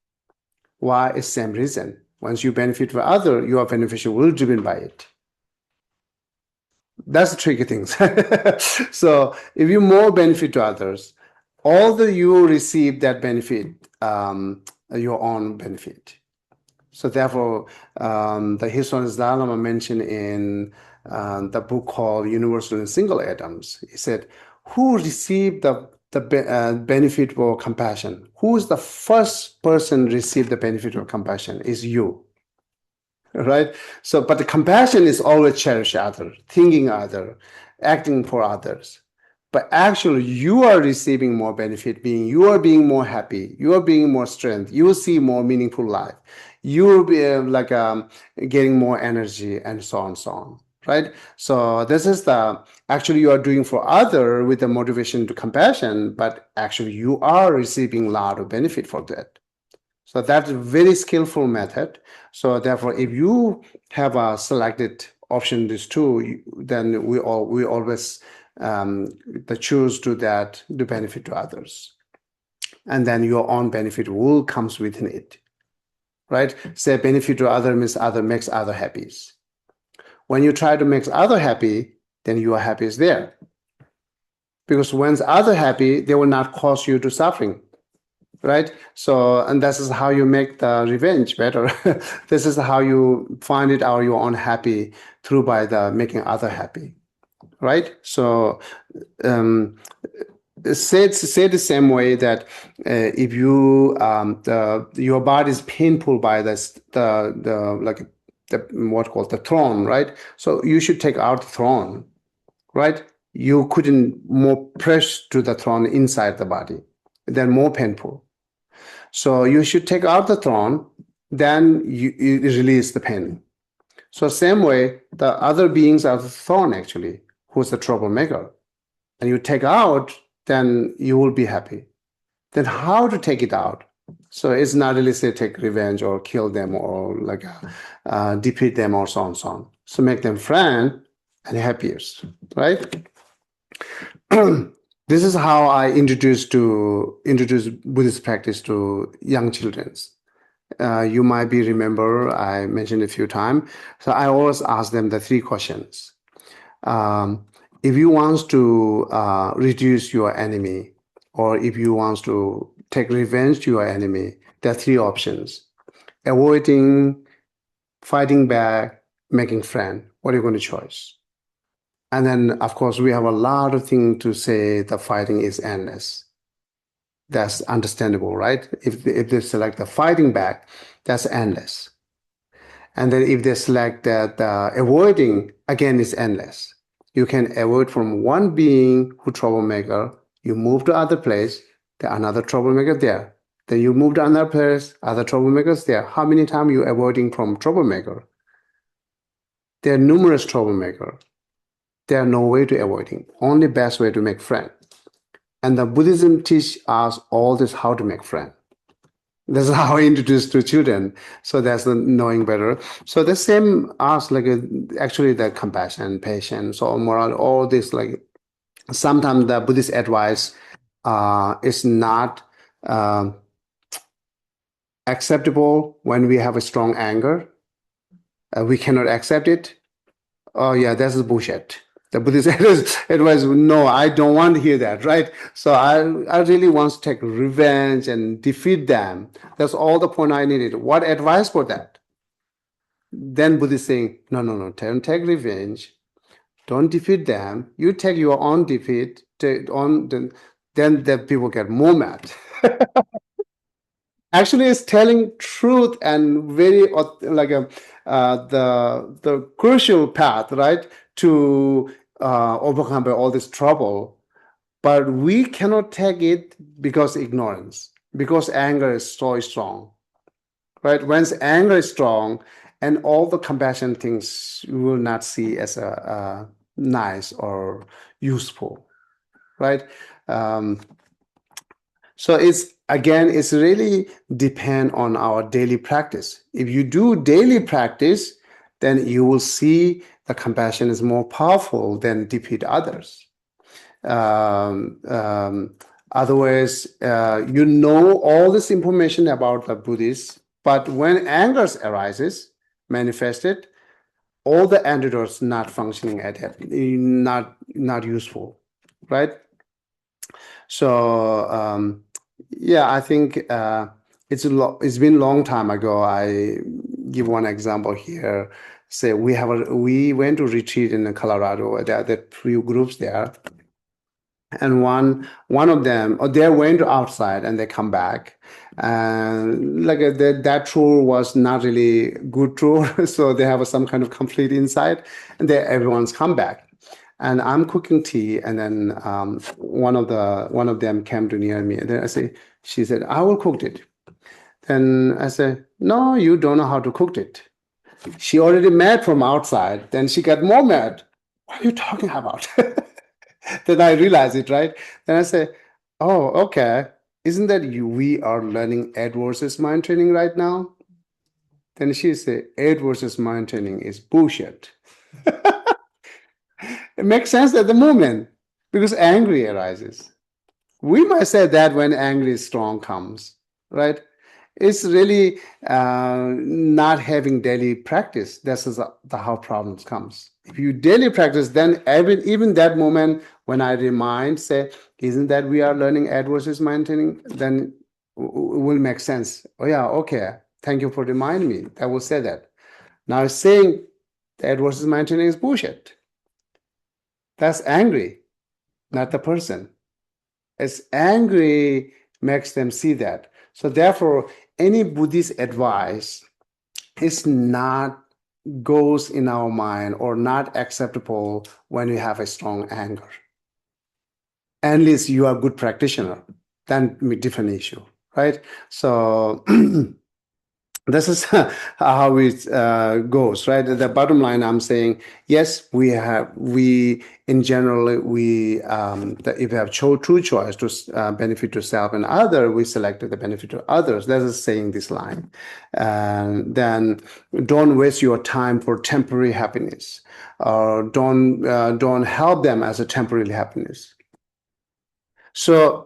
Why? It's same reason. Once you benefit for others, your beneficial will be driven by it. That's the tricky things. So if you more benefit to others, all that you receive that benefit, your own benefit. So therefore, the Hison's Dalai Lama mentioned in the book called Universal and Single Atoms. He said, who received the benefit for compassion? Who is the first person received the benefit of compassion? Is you. Right? So, but the compassion is always cherish other, thinking other, acting for others. But actually, you are receiving more benefit, you are being more happy, you are being more strength, you will see more meaningful life, you will be getting more energy, and so on, so on. Right? So this is the actually you are doing for other with the motivation to compassion, but actually you are receiving a lot of benefit for that. So that's a very skillful method. So therefore, if you have a selected option these two, then we always choose to that the benefit to others, and then your own benefit will comes within it, right? Say benefit to other means other makes other happy. When you try to make other happy, then your happy is there, because when other happy, they will not cause you to suffering. Right? So, and this is how you make the revenge better. This is how you find it out your own happy through by the making other happy. Right? So, say the same way that if you your body is painful by this what called the thorn, right? So you should take out the thorn, right? You couldn't more press to the thorn inside the body, then more painful. So you should take out the thorn, then you release the pain. So same way, the other beings are the thorn actually, who's the troublemaker. And you take out, then you will be happy. Then how to take it out? So it's not really say take revenge or kill them or defeat them or so on, so on. So make them friend and happiest, right? This is how I introduce Buddhist practice to young children. You might be remember I mentioned a few times. So I always ask them the three questions. If you want to reduce your enemy, or if you want to take revenge to your enemy, there are three options: avoiding, fighting back, making friend. What are you going to choose? And then, of course, we have a lot of things to say the fighting is endless. That's understandable, right? If they select the fighting back, that's endless. And then if they select the avoiding, again, it's endless. You can avoid from one being who troublemaker, you move to other place, there are another troublemaker there. Then you move to another place, other troublemakers there. How many times you avoiding from troublemaker? There are numerous troublemakers. There are no way to avoid him. Only best way to make friend. And the Buddhism teach us all this how to make friend. This is how I introduce to children. So that's the knowing better. So the same as actually the compassion, patience, or moral, all this sometimes the Buddhist advice is not acceptable when we have a strong anger. We cannot accept it. Oh yeah, that's bullshit. The Buddhist advice, no, I don't want to hear that, right? So I really want to take revenge and defeat them. That's all the point I needed. What advice for that? Then Buddha is saying, no, don't take revenge. Don't defeat them. You take your own defeat. Then the people get more mad. Actually, it's telling truth and very the crucial path, right, to overcome all this trouble. But we cannot take it because ignorance, because anger is so strong, right? Once anger is strong, and all the compassion things you will not see as a nice or useful, right? So it's really depend on our daily practice. If you do daily practice, then you will see the compassion is more powerful than defeat others. Otherwise, you know all this information about the Buddhists, but when anger arises, manifested, all the antidotes not functioning at it, not useful, right? So yeah, I think it's been a long time ago. I give one example here. Say we went to retreat in Colorado. There are the few groups there, and one of them, or they went outside and they come back, and like that tour was not really good tour, so they have some kind of conflict inside, and then everyone's come back. And I'm cooking tea, and then one of them came to near me, and then she said, "I will cook it." And I said, "No, you don't know how to cook it." She already mad from outside. Then she got more mad. What are you talking about? Then I realized it, right? Then I say, "Oh, okay. Isn't that we are learning Ed versus mind training right now?" Then she said, "Ed versus mind training is bullshit." It makes sense at the moment because angry arises. We might say that when angry strong comes, right? It's really not having daily practice. This is how problems comes. If you daily practice, then even that moment when I remind, say, isn't that we are learning Ed versus mind training? Then it will make sense. Oh yeah, okay. Thank you for reminding me. I will say that. Now saying Ed versus mind training is bullshit. That's angry, not the person. It's angry makes them see that. So therefore, any Buddhist advice is not goes in our mind or not acceptable when you have a strong anger. Unless you are a good practitioner, then different issue, right? So this is how it goes, right? The bottom line, I'm saying, yes, in general, if we have true choice to benefit to self and other, we selected the benefit to others. That is saying this line. And then don't waste your time for temporary happiness. Don't help them as a temporary happiness. So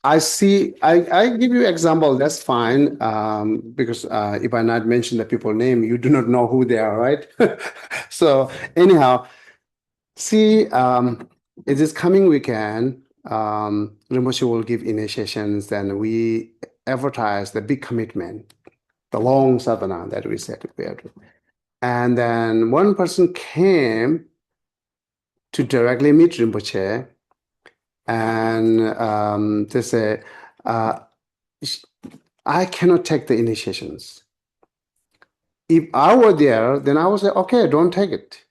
I give you example, that's fine, because if I not mention the people name, you do not know who they are, right? So anyhow, see, it is coming weekend, Rinpoche will give initiations, and we advertise the big commitment, the long sadhana that we said we have to. And then one person came to directly meet Rinpoche, and they say, I cannot take the initiations. If I were there, then I would say, okay, don't take it.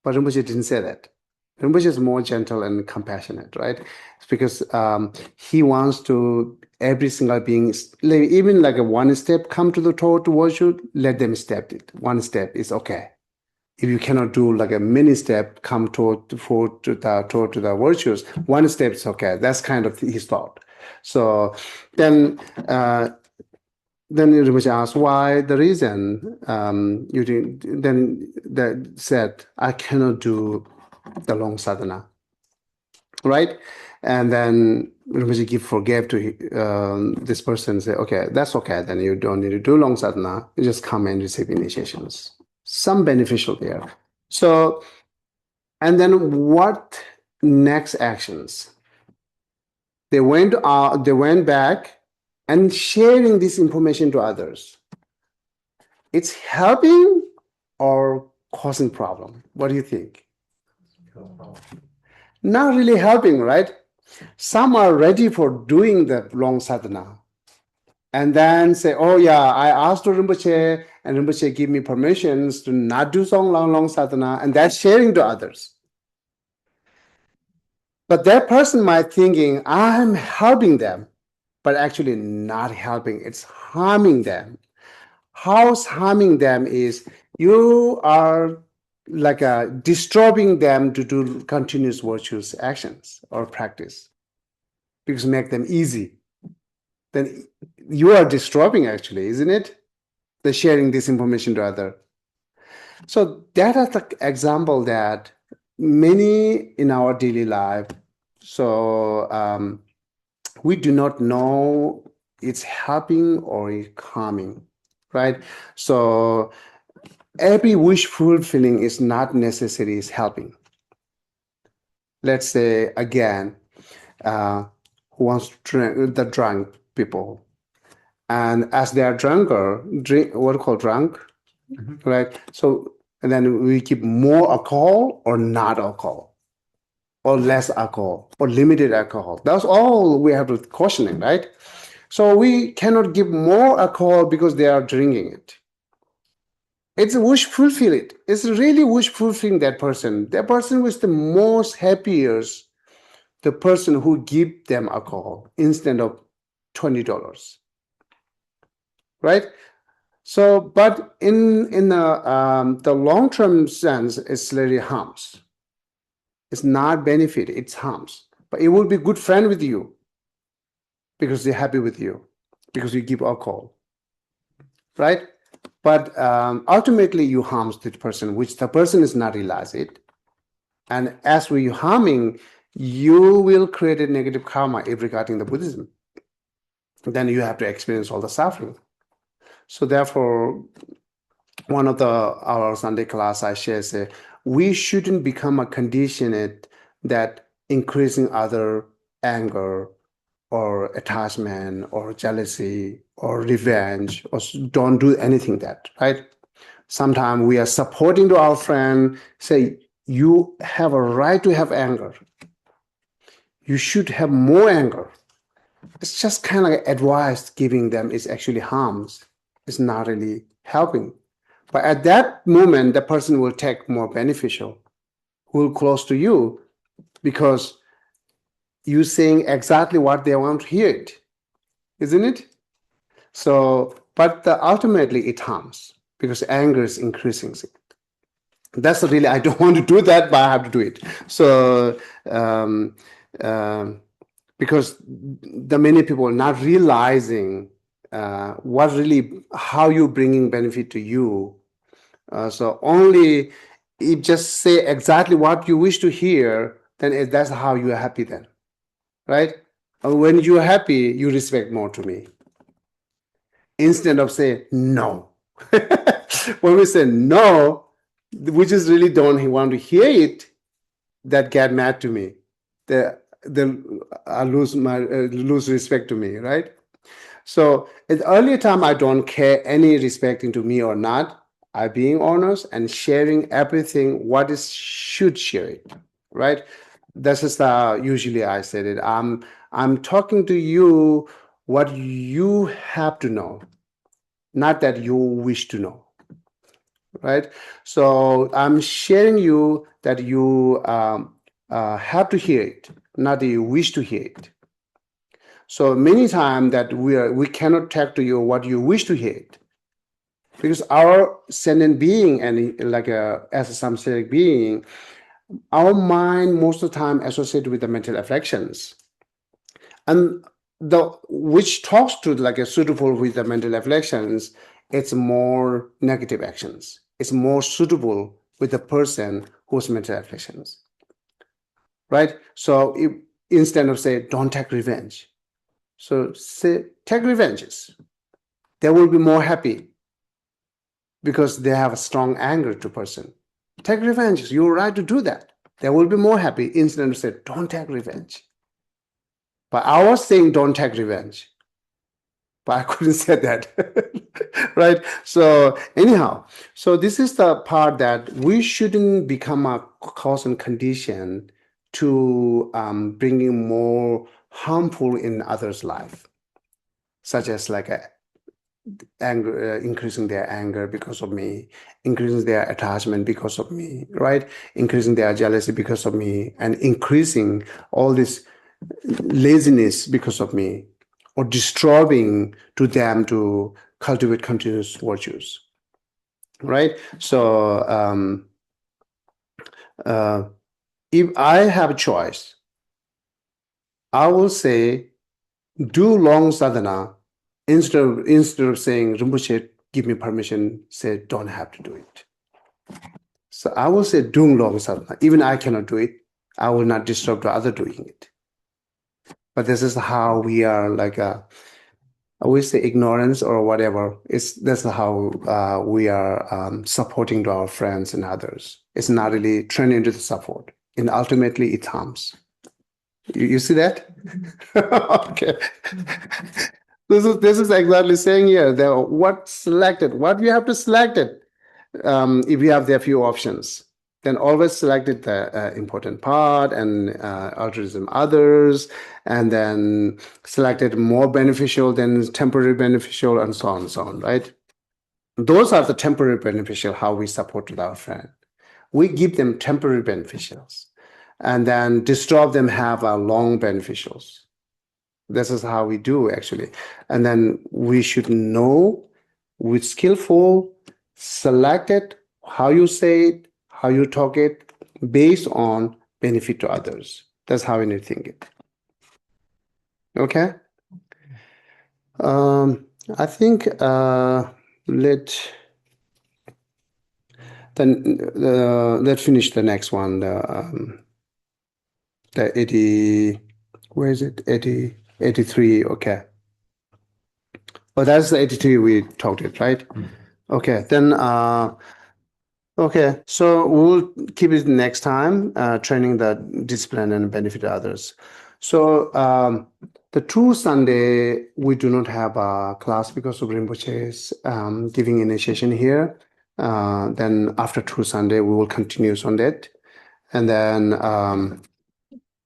But Rinpoche didn't say that. Rinpoche is more gentle and compassionate, right? It's because he wants to, every single being, even like a one step come to the toe towards you, let them step it. One step is okay. If you cannot do like a mini step, come toward the virtues, one step is okay. That's kind of his thought. So then Rinpoche asked why the reason you didn't. Then that said, I cannot do the long sadhana, right? And then Rinpoche forgave to this person. Say, okay, that's okay. Then you don't need to do long sadhana. You just come and receive initiations. Some beneficial there. So, and then what next actions? They went back and sharing this information to others. It's helping or causing problem? What do you think? Not really helping, right? Some are ready for doing the long sadhana. And then say, oh yeah, I asked Rinpoche, and Rinpoche give me permissions to not do so long sadhana, and that's sharing to others. But that person might thinking, I'm helping them, but actually not helping, it's harming them. How's harming them is you are like disturbing them to do continuous virtuous actions or practice because make them easy. Then you are disturbing actually, isn't it? The sharing this information to other. So that is the example that many in our daily life. So we do not know it's helping or it's harming, right? So every wish fulfilling is not necessary is helping. Let's say again, who wants to drink, the drunk people. And as they are drunker, what we call drunk, right? So, and then we keep more alcohol or not alcohol, or less alcohol, or limited alcohol. That's all we have to cautioning, right? So we cannot give more alcohol because they are drinking it. It's a wish fulfill it. It's really wish fulfilling that person. That person was the most happiest, the person who give them alcohol instead of $20, right? So, but in the long term sense, it's really harms. It's not benefit, it's harms. But it will be good friend with you because they're happy with you, because you give alcohol, right? But ultimately, you harms the person, which the person is not realize it. And as we harming, you will create a negative karma regarding the Buddhism. Then you have to experience all the suffering. So therefore, one of our Sunday class I share say we shouldn't become a conditioned that increasing other anger or attachment or jealousy or revenge or don't do anything that, right? Sometimes we are supporting to our friend, say, you have a right to have anger. You should have more anger. It's just kind of like advice giving them is actually harms. It's not really helping. But at that moment, the person will take more beneficial, who will close to you because you saying exactly what they want to hear it, isn't it? So, but ultimately it harms because anger is increasing. That's really, I don't want to do that, but I have to do it. So, because the many people are not realizing what really, how you bringing benefit to you. So only if just say exactly what you wish to hear, then that's how you are happy then, right? When you're happy, you respect more to me. Instead of say no. When we say no, we just really don't want to hear it, that get mad to me. I lose respect to me, right? So at earlier time, I don't care any respect into me or not. I being honest and sharing everything what is should share it, right? This is usually I said it. I'm talking to you what you have to know, not that you wish to know, right? So I'm sharing you that you have to hear it, not that you wish to hear it. So many times that we cannot talk to you what you wish to hear it, because our sentient being and like as a samsaric being, our mind most of the time associated with the mental afflictions, and the which talks to like a suitable with the mental afflictions, it's more negative actions. It's more suitable with the person who's mental afflictions, right? So instead of say don't take revenge, so say take revenges. They will be more happy because they have a strong anger to person. Take revenge. You're right to do that. They will be more happy instead of say, don't take revenge. But I was saying don't take revenge. But I couldn't say that. Right? So anyhow, so this is the part that we shouldn't become a cause and condition to bringing more harmful in others' life, such as like anger, increasing their anger because of me, increasing their attachment because of me, right? Increasing their jealousy because of me, and increasing all this laziness because of me, or disturbing to them to cultivate continuous virtues, right? So if I have a choice, I will say do long sadhana instead of saying Rinpoche, give me permission, say don't have to do it. So I will say doing long sadhana. Even I cannot do it. I will not disturb the other doing it. But this is how we are like I always say ignorance or whatever. That's how we are supporting to our friends and others. It's not really turning into the support. And ultimately it harms. You see that? Okay. This is exactly saying here that what selected, what you have to select it. If you have there few options, then always select it the important part and altruism others, and then select it more beneficial than temporary beneficial, and so on and so on, right? Those are the temporary beneficial, how we support with our friend. We give them temporary beneficials, and then disturb them have a long beneficials. This is how we do actually. And then we should know with skillful, select it, how you say it, how you talk it, based on benefit to others. That's how we need to think it. Okay? I think let's finish the next one. The 80, where is it? 83, okay. Oh, that's the 83 we talked it, right? Okay, then okay, so we'll keep it next time, training the discipline and benefit others. So the true Sunday, we do not have a class because of Rinpoche's giving initiation here. Then after true Sunday, we will continue on that. And then,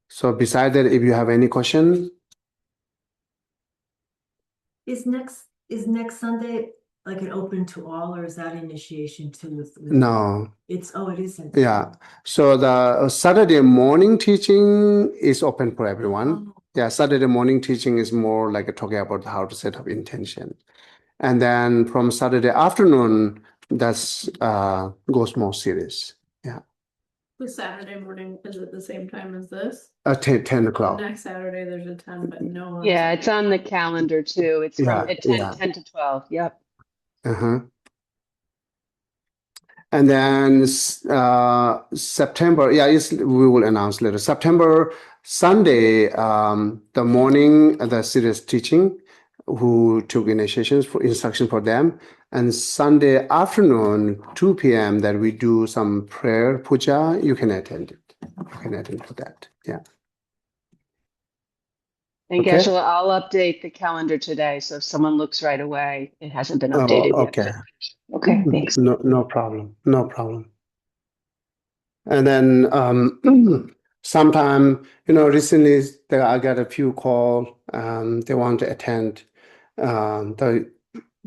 so beside that, if you have any question. Is next Sunday like an open to all, or is that initiation too? No. It isn't. Yeah. So the Saturday morning teaching is open for everyone. Oh. Yeah, Saturday morning teaching is more like talking about how to set up intention. And then from Saturday afternoon, that's goes more serious. Yeah. The Saturday morning is at the same time as this? 10 o'clock. Next Saturday there's a 10, but no on Yeah, it's on the calendar too. It's from Yeah, at 10, yeah. 10 to 12. Yep. Uh-huh. And then September, yeah, we will announce later. September Sunday, the morning, the serious teaching, who took initiations for instruction for them. And Sunday afternoon, 2 p.m., that we do some prayer puja. You can attend it. You can attend for that. Yeah. And Okay. Geshe, I'll update the calendar today. So if someone looks right away, it hasn't been updated Oh, yet. okay. Okay, thanks. No problem. No problem. And then sometime, recently I got a few calls. They want to attend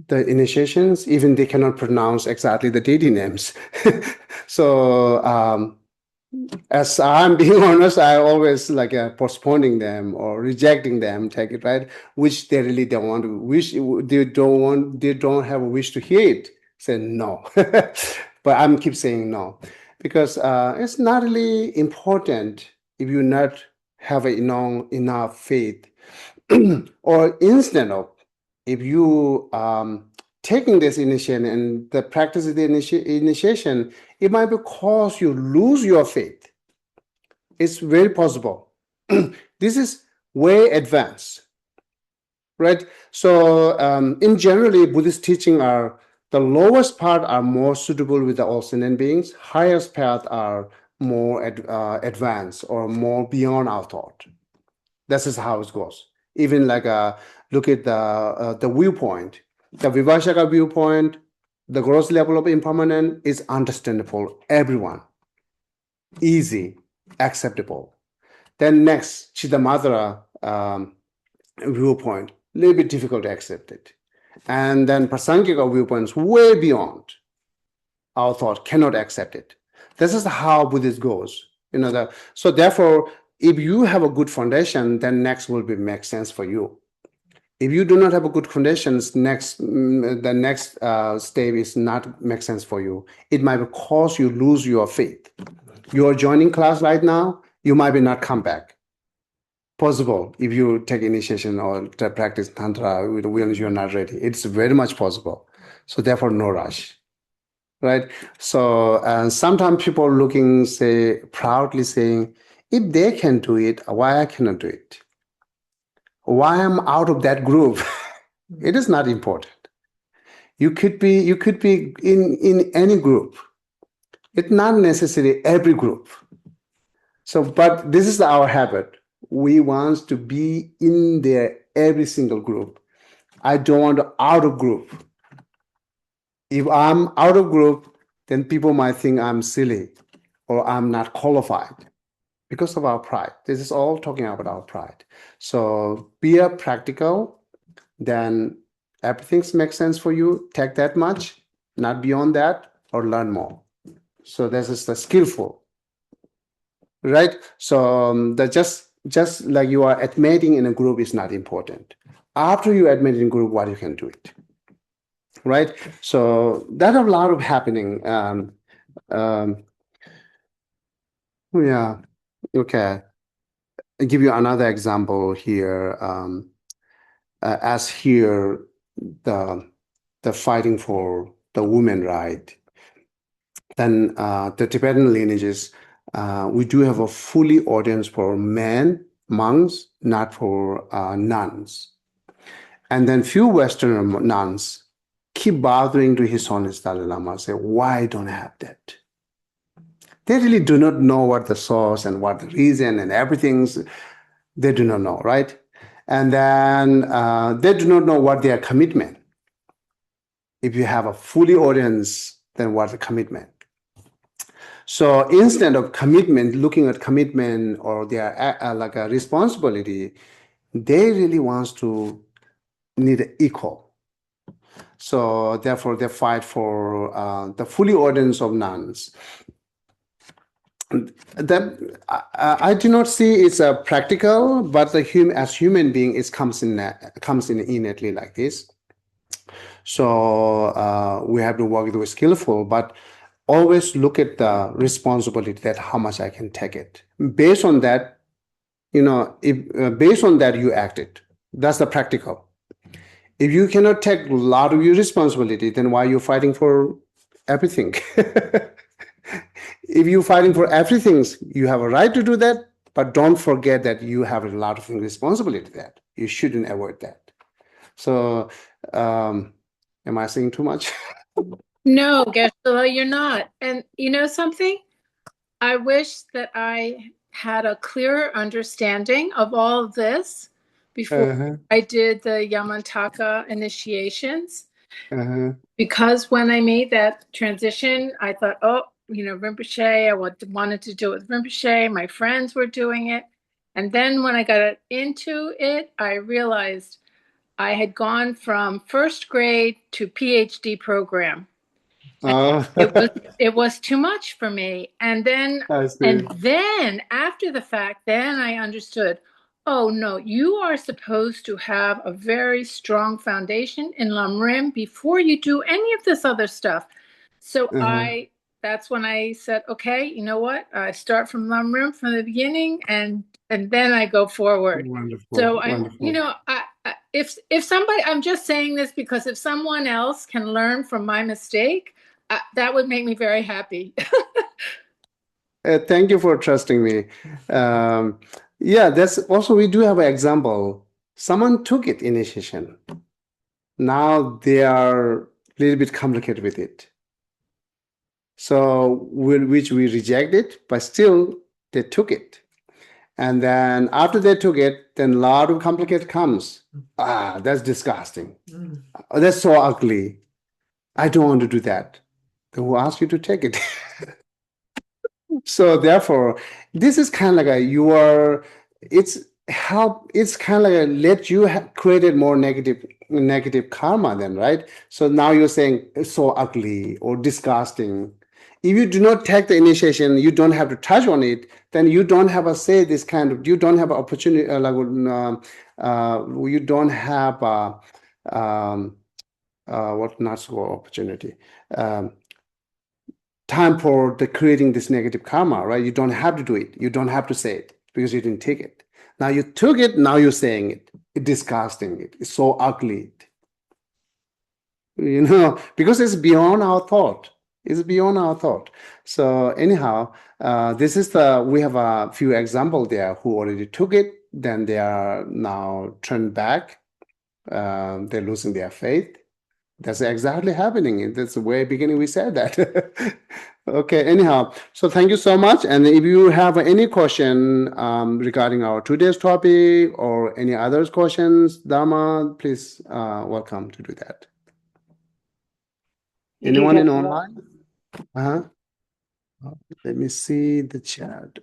the initiations, even they cannot pronounce exactly the deity names. So as I'm being honest, I always like postponing them or rejecting them, take it, right? Which they really don't want to they don't have a wish to hear it. Say no. But I'm keep saying no. Because it's not really important if you not have enough faith. Or instead of, if you taking this initiation and the practice of the initiation, it might be cause you lose your faith. It's very possible. This is way advanced, right? So in generally, Buddhist teaching are the lowest part are more suitable with the all sentient beings. Highest path are more advanced or more beyond our thought. This is how it goes. Even like look at the viewpoint, the Vivashaka viewpoint, the gross level of impermanent is understandable, everyone, easy, acceptable. Then next, Chidamatra viewpoint, a little bit difficult to accept it. And then Prasangika viewpoints way beyond our thought, cannot accept it. This is how Buddhist goes. So therefore, if you have a good foundation, then next will make sense for you. If you do not have a good foundations, the next step is not make sense for you. It might cause you lose your faith. You are joining class right now, you might be not come back. Possible if you take initiation or to practice tantra when you're not ready. It's very much possible. So therefore, no rush. Right? So sometimes people looking, proudly saying, if they can do it, why I cannot do it? Why I'm out of that group? It is not important. You could be in any group. It's not necessarily every group. So, but this is our habit. We want to be in there every single group. I don't want to out of group. If I'm out of group, then people might think I'm silly or I'm not qualified because of our pride. This is all talking about our pride. So be a practical, then everything makes sense for you. Take that much, not beyond that, or learn more. So this is the skillful, right? So that just like you are admitting in a group is not important. After you admit in group, what you can do it, right? So that a lot of happening. Yeah, okay. I'll give you another example here. As here, the fighting for the women right. Then the Tibetan lineages, we do have a fully audience for men, monks, not for nuns. And then few Western nuns keep bothering to His Holiness Dalai Lama, say, why don't I have that? They really do not know what the source and what the reason and everything's, they do not know, right? And then they do not know what their commitment. If you have a fully audience, then what's the commitment? So instead of commitment, looking at commitment or their like a responsibility, they really wants to need equal. So therefore, they fight for the fully audience of nuns. That I do not see it's a practical, but the as human being, it comes in innately like this. So we have to work with skillful, but always look at the responsibility that how much I can take it. Based on that, if based on that you act it. That's the practical. If you cannot take a lot of your responsibility, then why are you fighting for everything? If you're fighting for everything, you have a right to do that, but don't forget that you have a lot of responsibility that you shouldn't avoid that. So, am I saying too much? No, Geshe, you're not. And you know something? I wish that I had a clearer understanding of all of this before I did the Yamantaka initiations. Because when I made that transition, I thought, Rinpoche, I wanted to do it with Rinpoche. My friends were doing it. And then when I got into it, I realized I had gone from first grade to PhD program. It was too much for me. And then after the fact, then I understood, oh no, you are supposed to have a very strong foundation in Lam Rim before you do any of this other stuff. So that's when I said, okay, you know what? I start from Lam Rim from the beginning and then I go forward. Wonderful. So wonderful. if somebody, I'm just saying this because if someone else can learn from my mistake, that would make me very happy. Thank you for trusting me. Yeah, that's also, we do have an example. Someone took it initiation. Now they are a little bit complicated with it. So, which we rejected, but still they took it. And then after they took it, then a lot of complicated comes. That's disgusting. That's so ugly. I don't want to do that. Then who asked you to take it? So therefore, this is kind of like it's kind of like let you created more negative karma then, right? So now you're saying it's so ugly or disgusting. If you do not take the initiation, you don't have to touch on it, then you don't have a say this kind of, you don't have an opportunity, you don't have what not so opportunity. Time for creating this negative karma, right? You don't have to do it. You don't have to say it because you didn't take it. Now you took it, now you're saying it. It's disgusting. It's so ugly. Because it's beyond our thought. It's beyond our thought. So anyhow, we have a few examples there who already took it, then they are now turned back. They're losing their faith. That's exactly happening. That's the way beginning we said that. Okay, anyhow, so thank you so much. And if you have any question regarding our today's topic or any other questions, Dharma, please welcome to do that. Anyone in online? Uh-huh. Let me see the chat.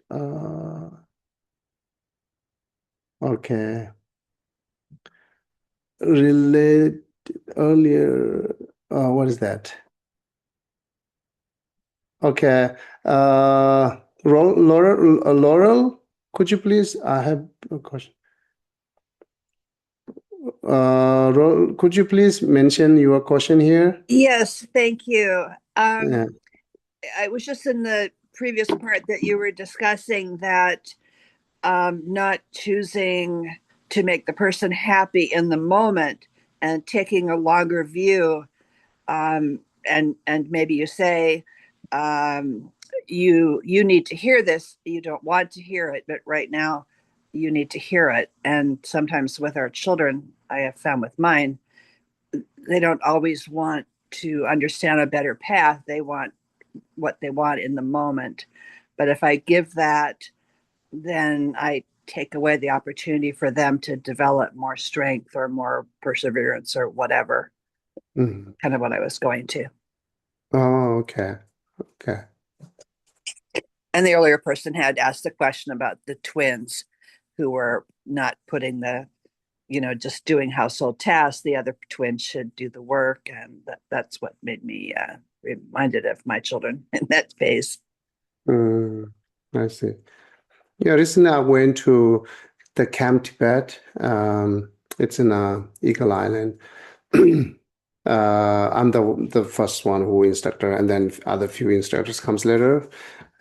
Okay. Relate earlier. What is that? Okay. Laurel, could you please? I have a question. Could you please mention your question here? Yes, thank you. Yeah. I was just in the previous part that you were discussing that not choosing to make the person happy in the moment and taking a longer view. And maybe you say, you need to hear this. You don't want to hear it, but right now you need to hear it. And sometimes with our children, I have found with mine, they don't always want to understand a better path. They want what they want in the moment. But if I give that, then I take away the opportunity for them to develop more strength or more perseverance or whatever. Mhm. Kind of what I was going to. Oh, okay. Okay. And the earlier person had asked the question about the twins who were not putting the, just doing household tasks. The other twin should do the work. And that's what made me reminded of my children in that phase. I see. Yeah, recently I went to the Camp Tibet. It's in Eagle Island. I'm the first one who instructor, and then other few instructors comes later.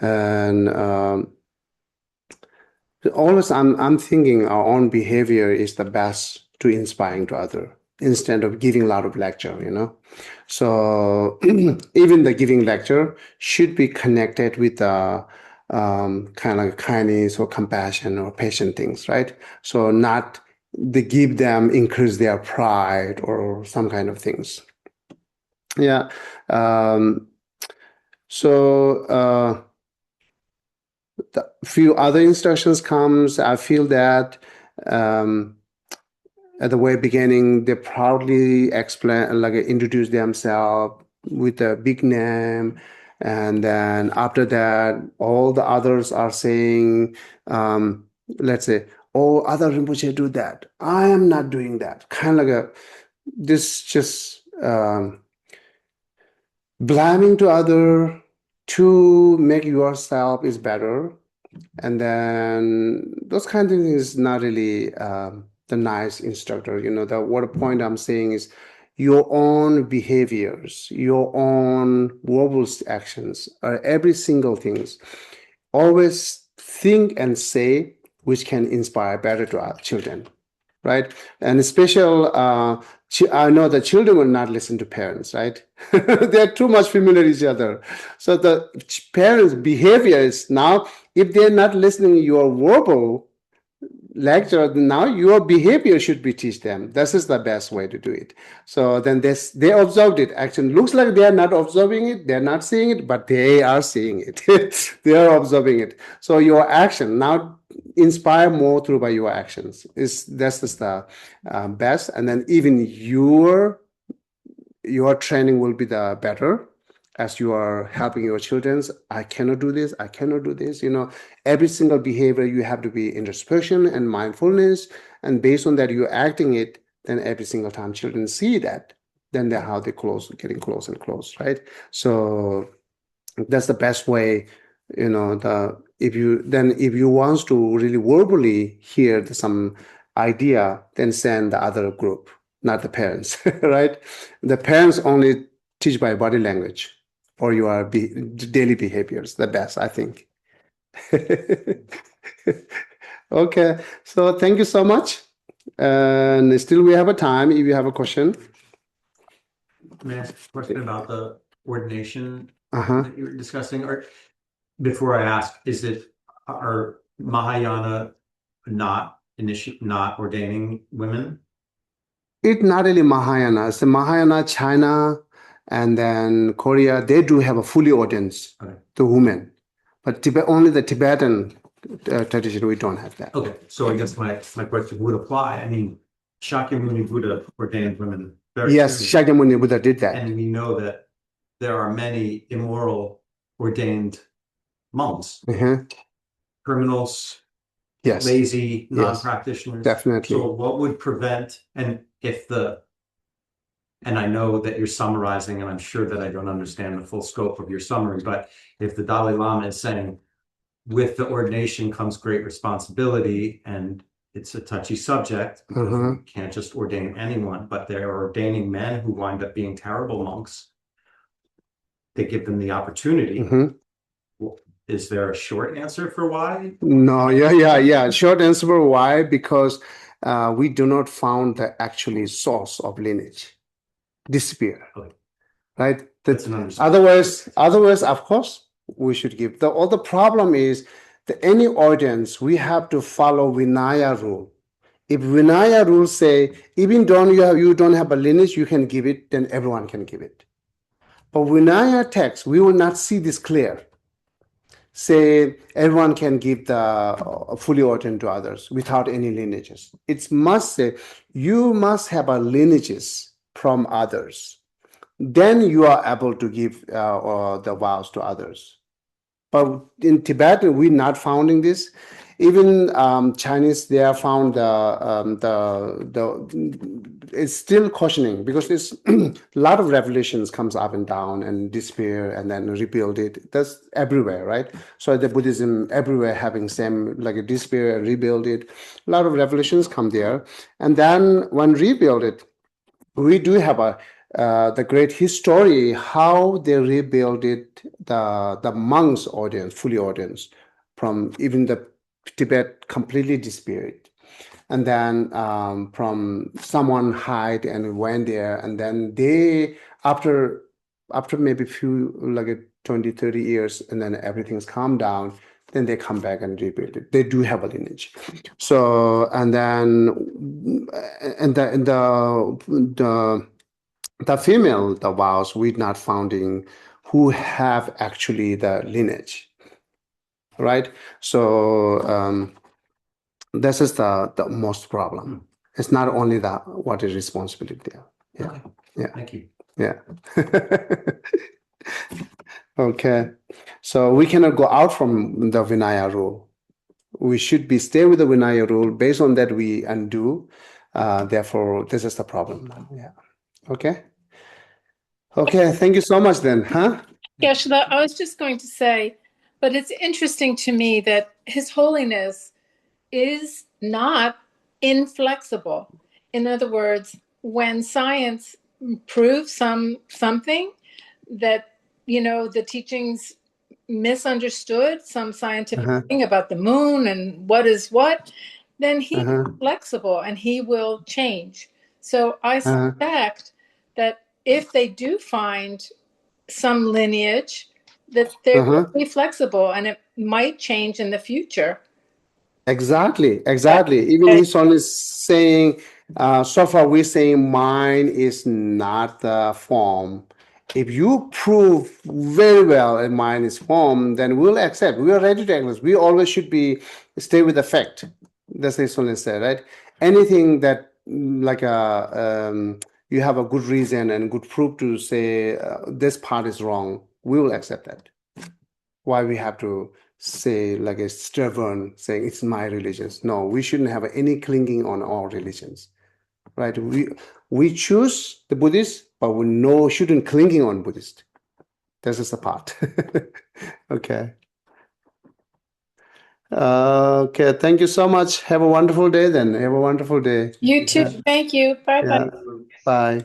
And always I'm thinking our own behavior is the best to inspiring to other instead of giving a lot of lecture, So even the giving lecture should be connected with the kind of kindness or compassion or patient things, right? So not the give them increase their pride or some kind of things. Yeah. So the few other instructions comes. I feel that at the very beginning they proudly explain, like introduce themselves with a big name, and then after that all the others are saying, let's say, oh, other Rinpoche do that, I am not doing that, kind of like this just blaming to other to make yourself is better. And then those kind of things is not really the nice instructor. What point I'm saying is your own behaviors, your own verbal actions, every single things. Always think and say which can inspire better to our children, right? And special, I know the children will not listen to parents, right? They are too much familiar with each other. So the parents' behavior is now, if they're not listening to your verbal lecture, now your behavior should be teach them. This is the best way to do it. So then they observed it. Actually, looks like they are not observing it, they're not seeing it, but they are seeing it. They are observing it. So your action now inspire more through by your actions. That's just the best. And then even your training will be the better as you are helping your children. I cannot do this, I cannot do this. Every single behavior you have to be introspection and mindfulness, and based on that you're acting it. Then every single time children see that, then they're how they getting close and close, right? So that's the best way. If you want to really verbally hear some idea, then send the other group, not the parents, right? The parents only teach by body language or your daily behaviors, the best, I think. Okay, so thank you so much. And still we have a time if you have a question. May I ask a question about the ordination Uh-huh. that you were discussing? Or before I ask, are Mahayana not ordaining women? It's not really Mahayana. It's Mahayana, China, And then Korea, they do have a fully ordained to women. But only the Tibetan tradition, we don't have that. Okay, so I guess my question would apply. I mean, Shakyamuni Buddha ordained women very Yes, soon. Shakyamuni Buddha did that. And we know that there are many immoral ordained monks, criminals, yes, lazy non-practitioners. definitely. So what would prevent, and I know that you're summarizing, and I'm sure that I don't understand the full scope of your summary, but if the Dalai Lama is saying, with the ordination comes great responsibility, and it's a touchy subject because you can't just ordain anyone, but they're ordaining men who wind up being terrible monks. They give them the opportunity. Well, is there a short answer for why? No, yeah. Short answer for why, because we do not found the actually source of lineage. Disappear. Okay. Right? That's an understanding. Otherwise, of course, we should give. All the problem is that any audience, we have to follow Vinaya rule. If Vinaya rules say, even though you don't have a lineage, you can give it, then everyone can give it. But Vinaya text, we will not see this clear. Say everyone can give the fully ordained to others without any lineages. It must say you must have a lineages from others. Then you are able to give the vows to others. But in Tibet, we're not finding this. Even Chinese, they are found it's still cautioning because there's a lot of revelations comes up and down and disappear and then rebuild it. That's everywhere, right? So the Buddhism everywhere having same like a disappear and rebuild it. A lot of revelations come there, and then when rebuild it, we do have the great history how they rebuilt it, the monks audience, fully audience, from even the Tibet completely disappeared. And then from someone hide and went there, and then they after maybe few like 20, 30 years, and then everything's calmed down, then they come back and rebuild it. They do have a lineage. So and then the female, the vows, we're not finding who have actually the lineage, right? So this is the most problem. It's not only what is responsibility there. Yeah. Okay. Yeah. Thank you. Yeah. Okay. So we cannot go out from the Vinaya rule. We should stay with the Vinaya rule. Based on that, we undo. Therefore, this is the problem. Yeah. Okay. Okay. Thank you so much then, huh? Geshe, I was just going to say, but it's interesting to me that His Holiness is not inflexible. In other words, when science proves something that, the teachings misunderstood, some scientific thing about the moon and what is what, then he's flexible and he will change. So I suspect that if they do find some lineage, that they will be flexible and it might change in the future. Exactly. Even his son is saying, so far we're saying mind is not the form. If you prove very well that mind is form, then we'll accept. We are ready to accept. We always should stay with the fact. That's what his son said, right? Anything that like you have a good reason and good proof to say this part is wrong, we will accept that. Why we have to say like a stubborn saying it's my religion? No, we shouldn't have any clinging on all religions, right? We choose the Buddhist, but we shouldn't clinging on Buddhist. This is the part. Okay. Okay. Thank you so much. Have a wonderful day then. Have a wonderful day. You too. Thank you. Bye-bye. Bye.